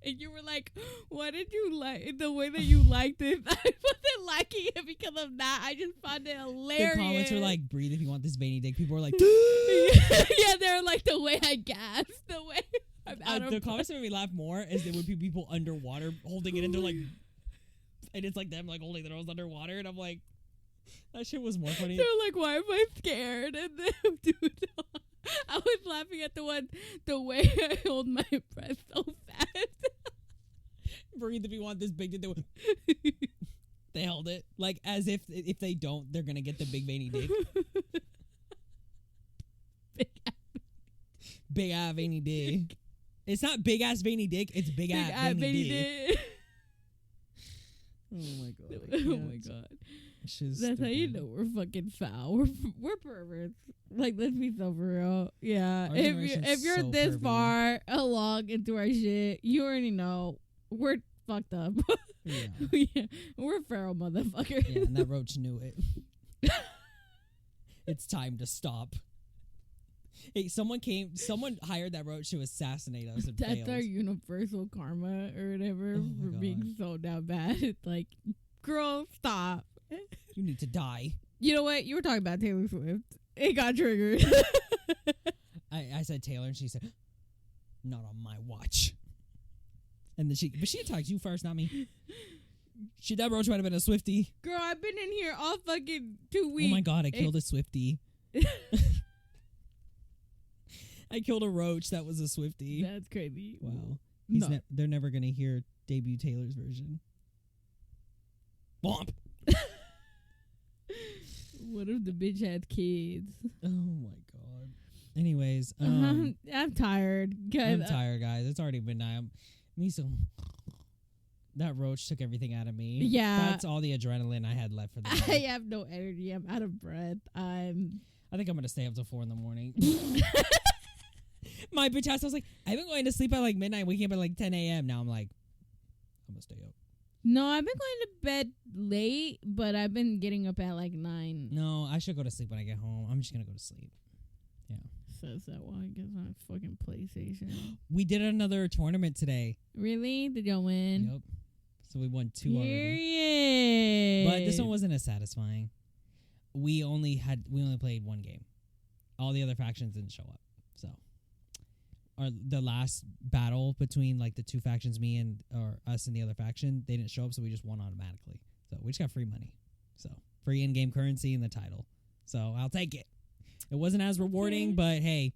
And you were like, "What did you like? The way that you liked it, I wasn't liking it because of that. I just found it hilarious." The comments were like, "Breathe if you want this veiny dick." People were like, yeah, they're like the way I gasped, the way I'm out of the comments that made me laugh more is there would be people underwater holding it into like, and it's like them like holding their nose underwater, and I'm like, that shit was more funny. They're like, "Why am I scared?" And then, dude, I was laughing at the way I hold my breath so fast. Breathe if you want this big to do it. They held it like as if they don't, they're gonna get the big veiny dick. Big ass veiny dick. It's not big ass veiny dick. It's big ass veiny dick. Oh my god! Oh my god! That's how you know we're fucking foul. We're perverts. Like, let's be so for real. Yeah. Our If you're so this pervy. far along into our shit, you already know we're fucked up. Yeah. Yeah. We're feral motherfuckers. Yeah, and that roach knew it. It's time to stop. Hey, someone hired that roach to assassinate us. And That's failed. our universal karma or whatever Oh my for being God. so damn bad. It's like, girl, stop. You need to die. You know what? You were talking about Taylor Swift. It got triggered. I said Taylor, and she said, "Not on my watch." And then she attacked you first, not me. That roach might have been a Swiftie. Girl, I've been in here all fucking 2 weeks. Oh my god, I killed a Swiftie. I killed a roach that was a Swiftie. That's crazy. Wow. No. They're never gonna hear debut Taylor's version. Womp. What if the bitch had kids? Oh my god. Anyways, I'm tired. I'm tired, guys. It's already midnight. That roach took everything out of me. Yeah. That's all the adrenaline I had left for the I day. have no energy. I'm out of breath. I think I'm gonna stay up till 4 a.m. My bitch ass, I was like, I've been going to sleep at like midnight, waking up at like 10 a.m. Now I'm like, I'm gonna stay up. No, I've been going to bed late, but I've been getting up at like 9. No, I should go to sleep when I get home. I'm just gonna go to sleep. Yeah. Says that while I get on fucking PlayStation. We did another tournament today. Really? Did y'all win? Yep. So we won 2 already. Period. But this one wasn't as satisfying. We only played one game. All the other factions didn't show up. So the last battle between like the two factions, me and or us and the other faction, they didn't show up, so we just won automatically. So we just got free money. So free in-game currency and the title. So I'll take it. It wasn't as rewarding, but hey,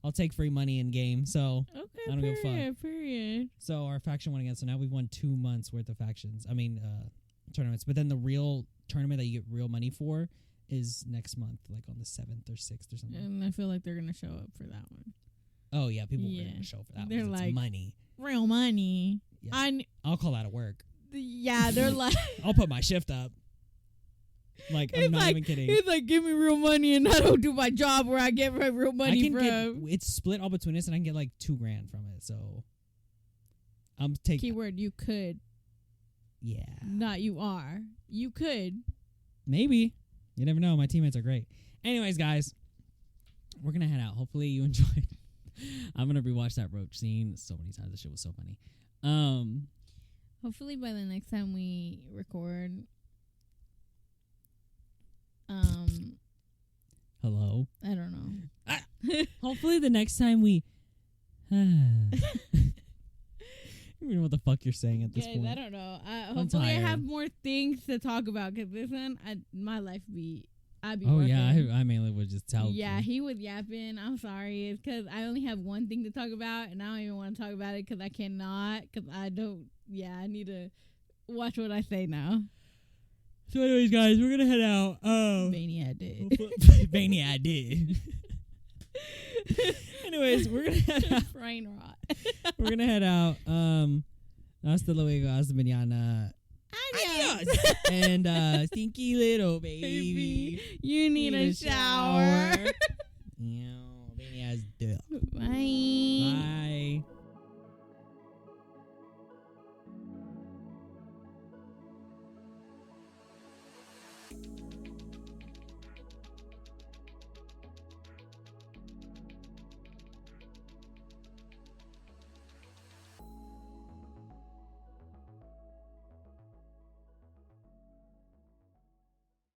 I'll take free money in game. So Okay, I don't give a fuck. Period. So our faction won again. So now we've won 2 months worth of factions. Tournaments. But then the real tournament that you get real money for is next month, like on the 7th or 6th or something. And I feel like they're gonna show up for that one. Oh yeah, people Yeah. are gonna show for that. They're One. It's like- money. Real money. Yeah. I'll call out of work. Yeah, they're like. I'll put my shift up. Like I'm not even kidding. He's like, give me real money, and I don't do my job where I get my real money from. It's split all between us, and I can get like $2,000 from it. So I'm taking. Keyword: you could. Yeah. Not you are. You could. Maybe. You never know. My teammates are great. Anyways, guys, we're gonna head out. Hopefully you enjoyed. I'm gonna rewatch that roach scene so many times. The shit was so funny. Hopefully by the next time we record, Hello. I don't know. Hopefully the next time we You know what the fuck you're saying at this Guys, point. I don't know. Hopefully I tired. have more things to talk about because this one, my life I'd be Oh working. yeah, I mainly would just tell. Yeah, he was yapping. I'm sorry. It's because I only have one thing to talk about, and I don't even want to talk about it because I cannot. Because I don't. Yeah, I need to watch what I say now. So, anyways, guys, we're gonna head out. Mania did. Bania, I did. Anyways, we're gonna head out. Brain rot. We're gonna head out. Hasta luego, hasta mañana. Adios. And stinky little baby. You need a shower.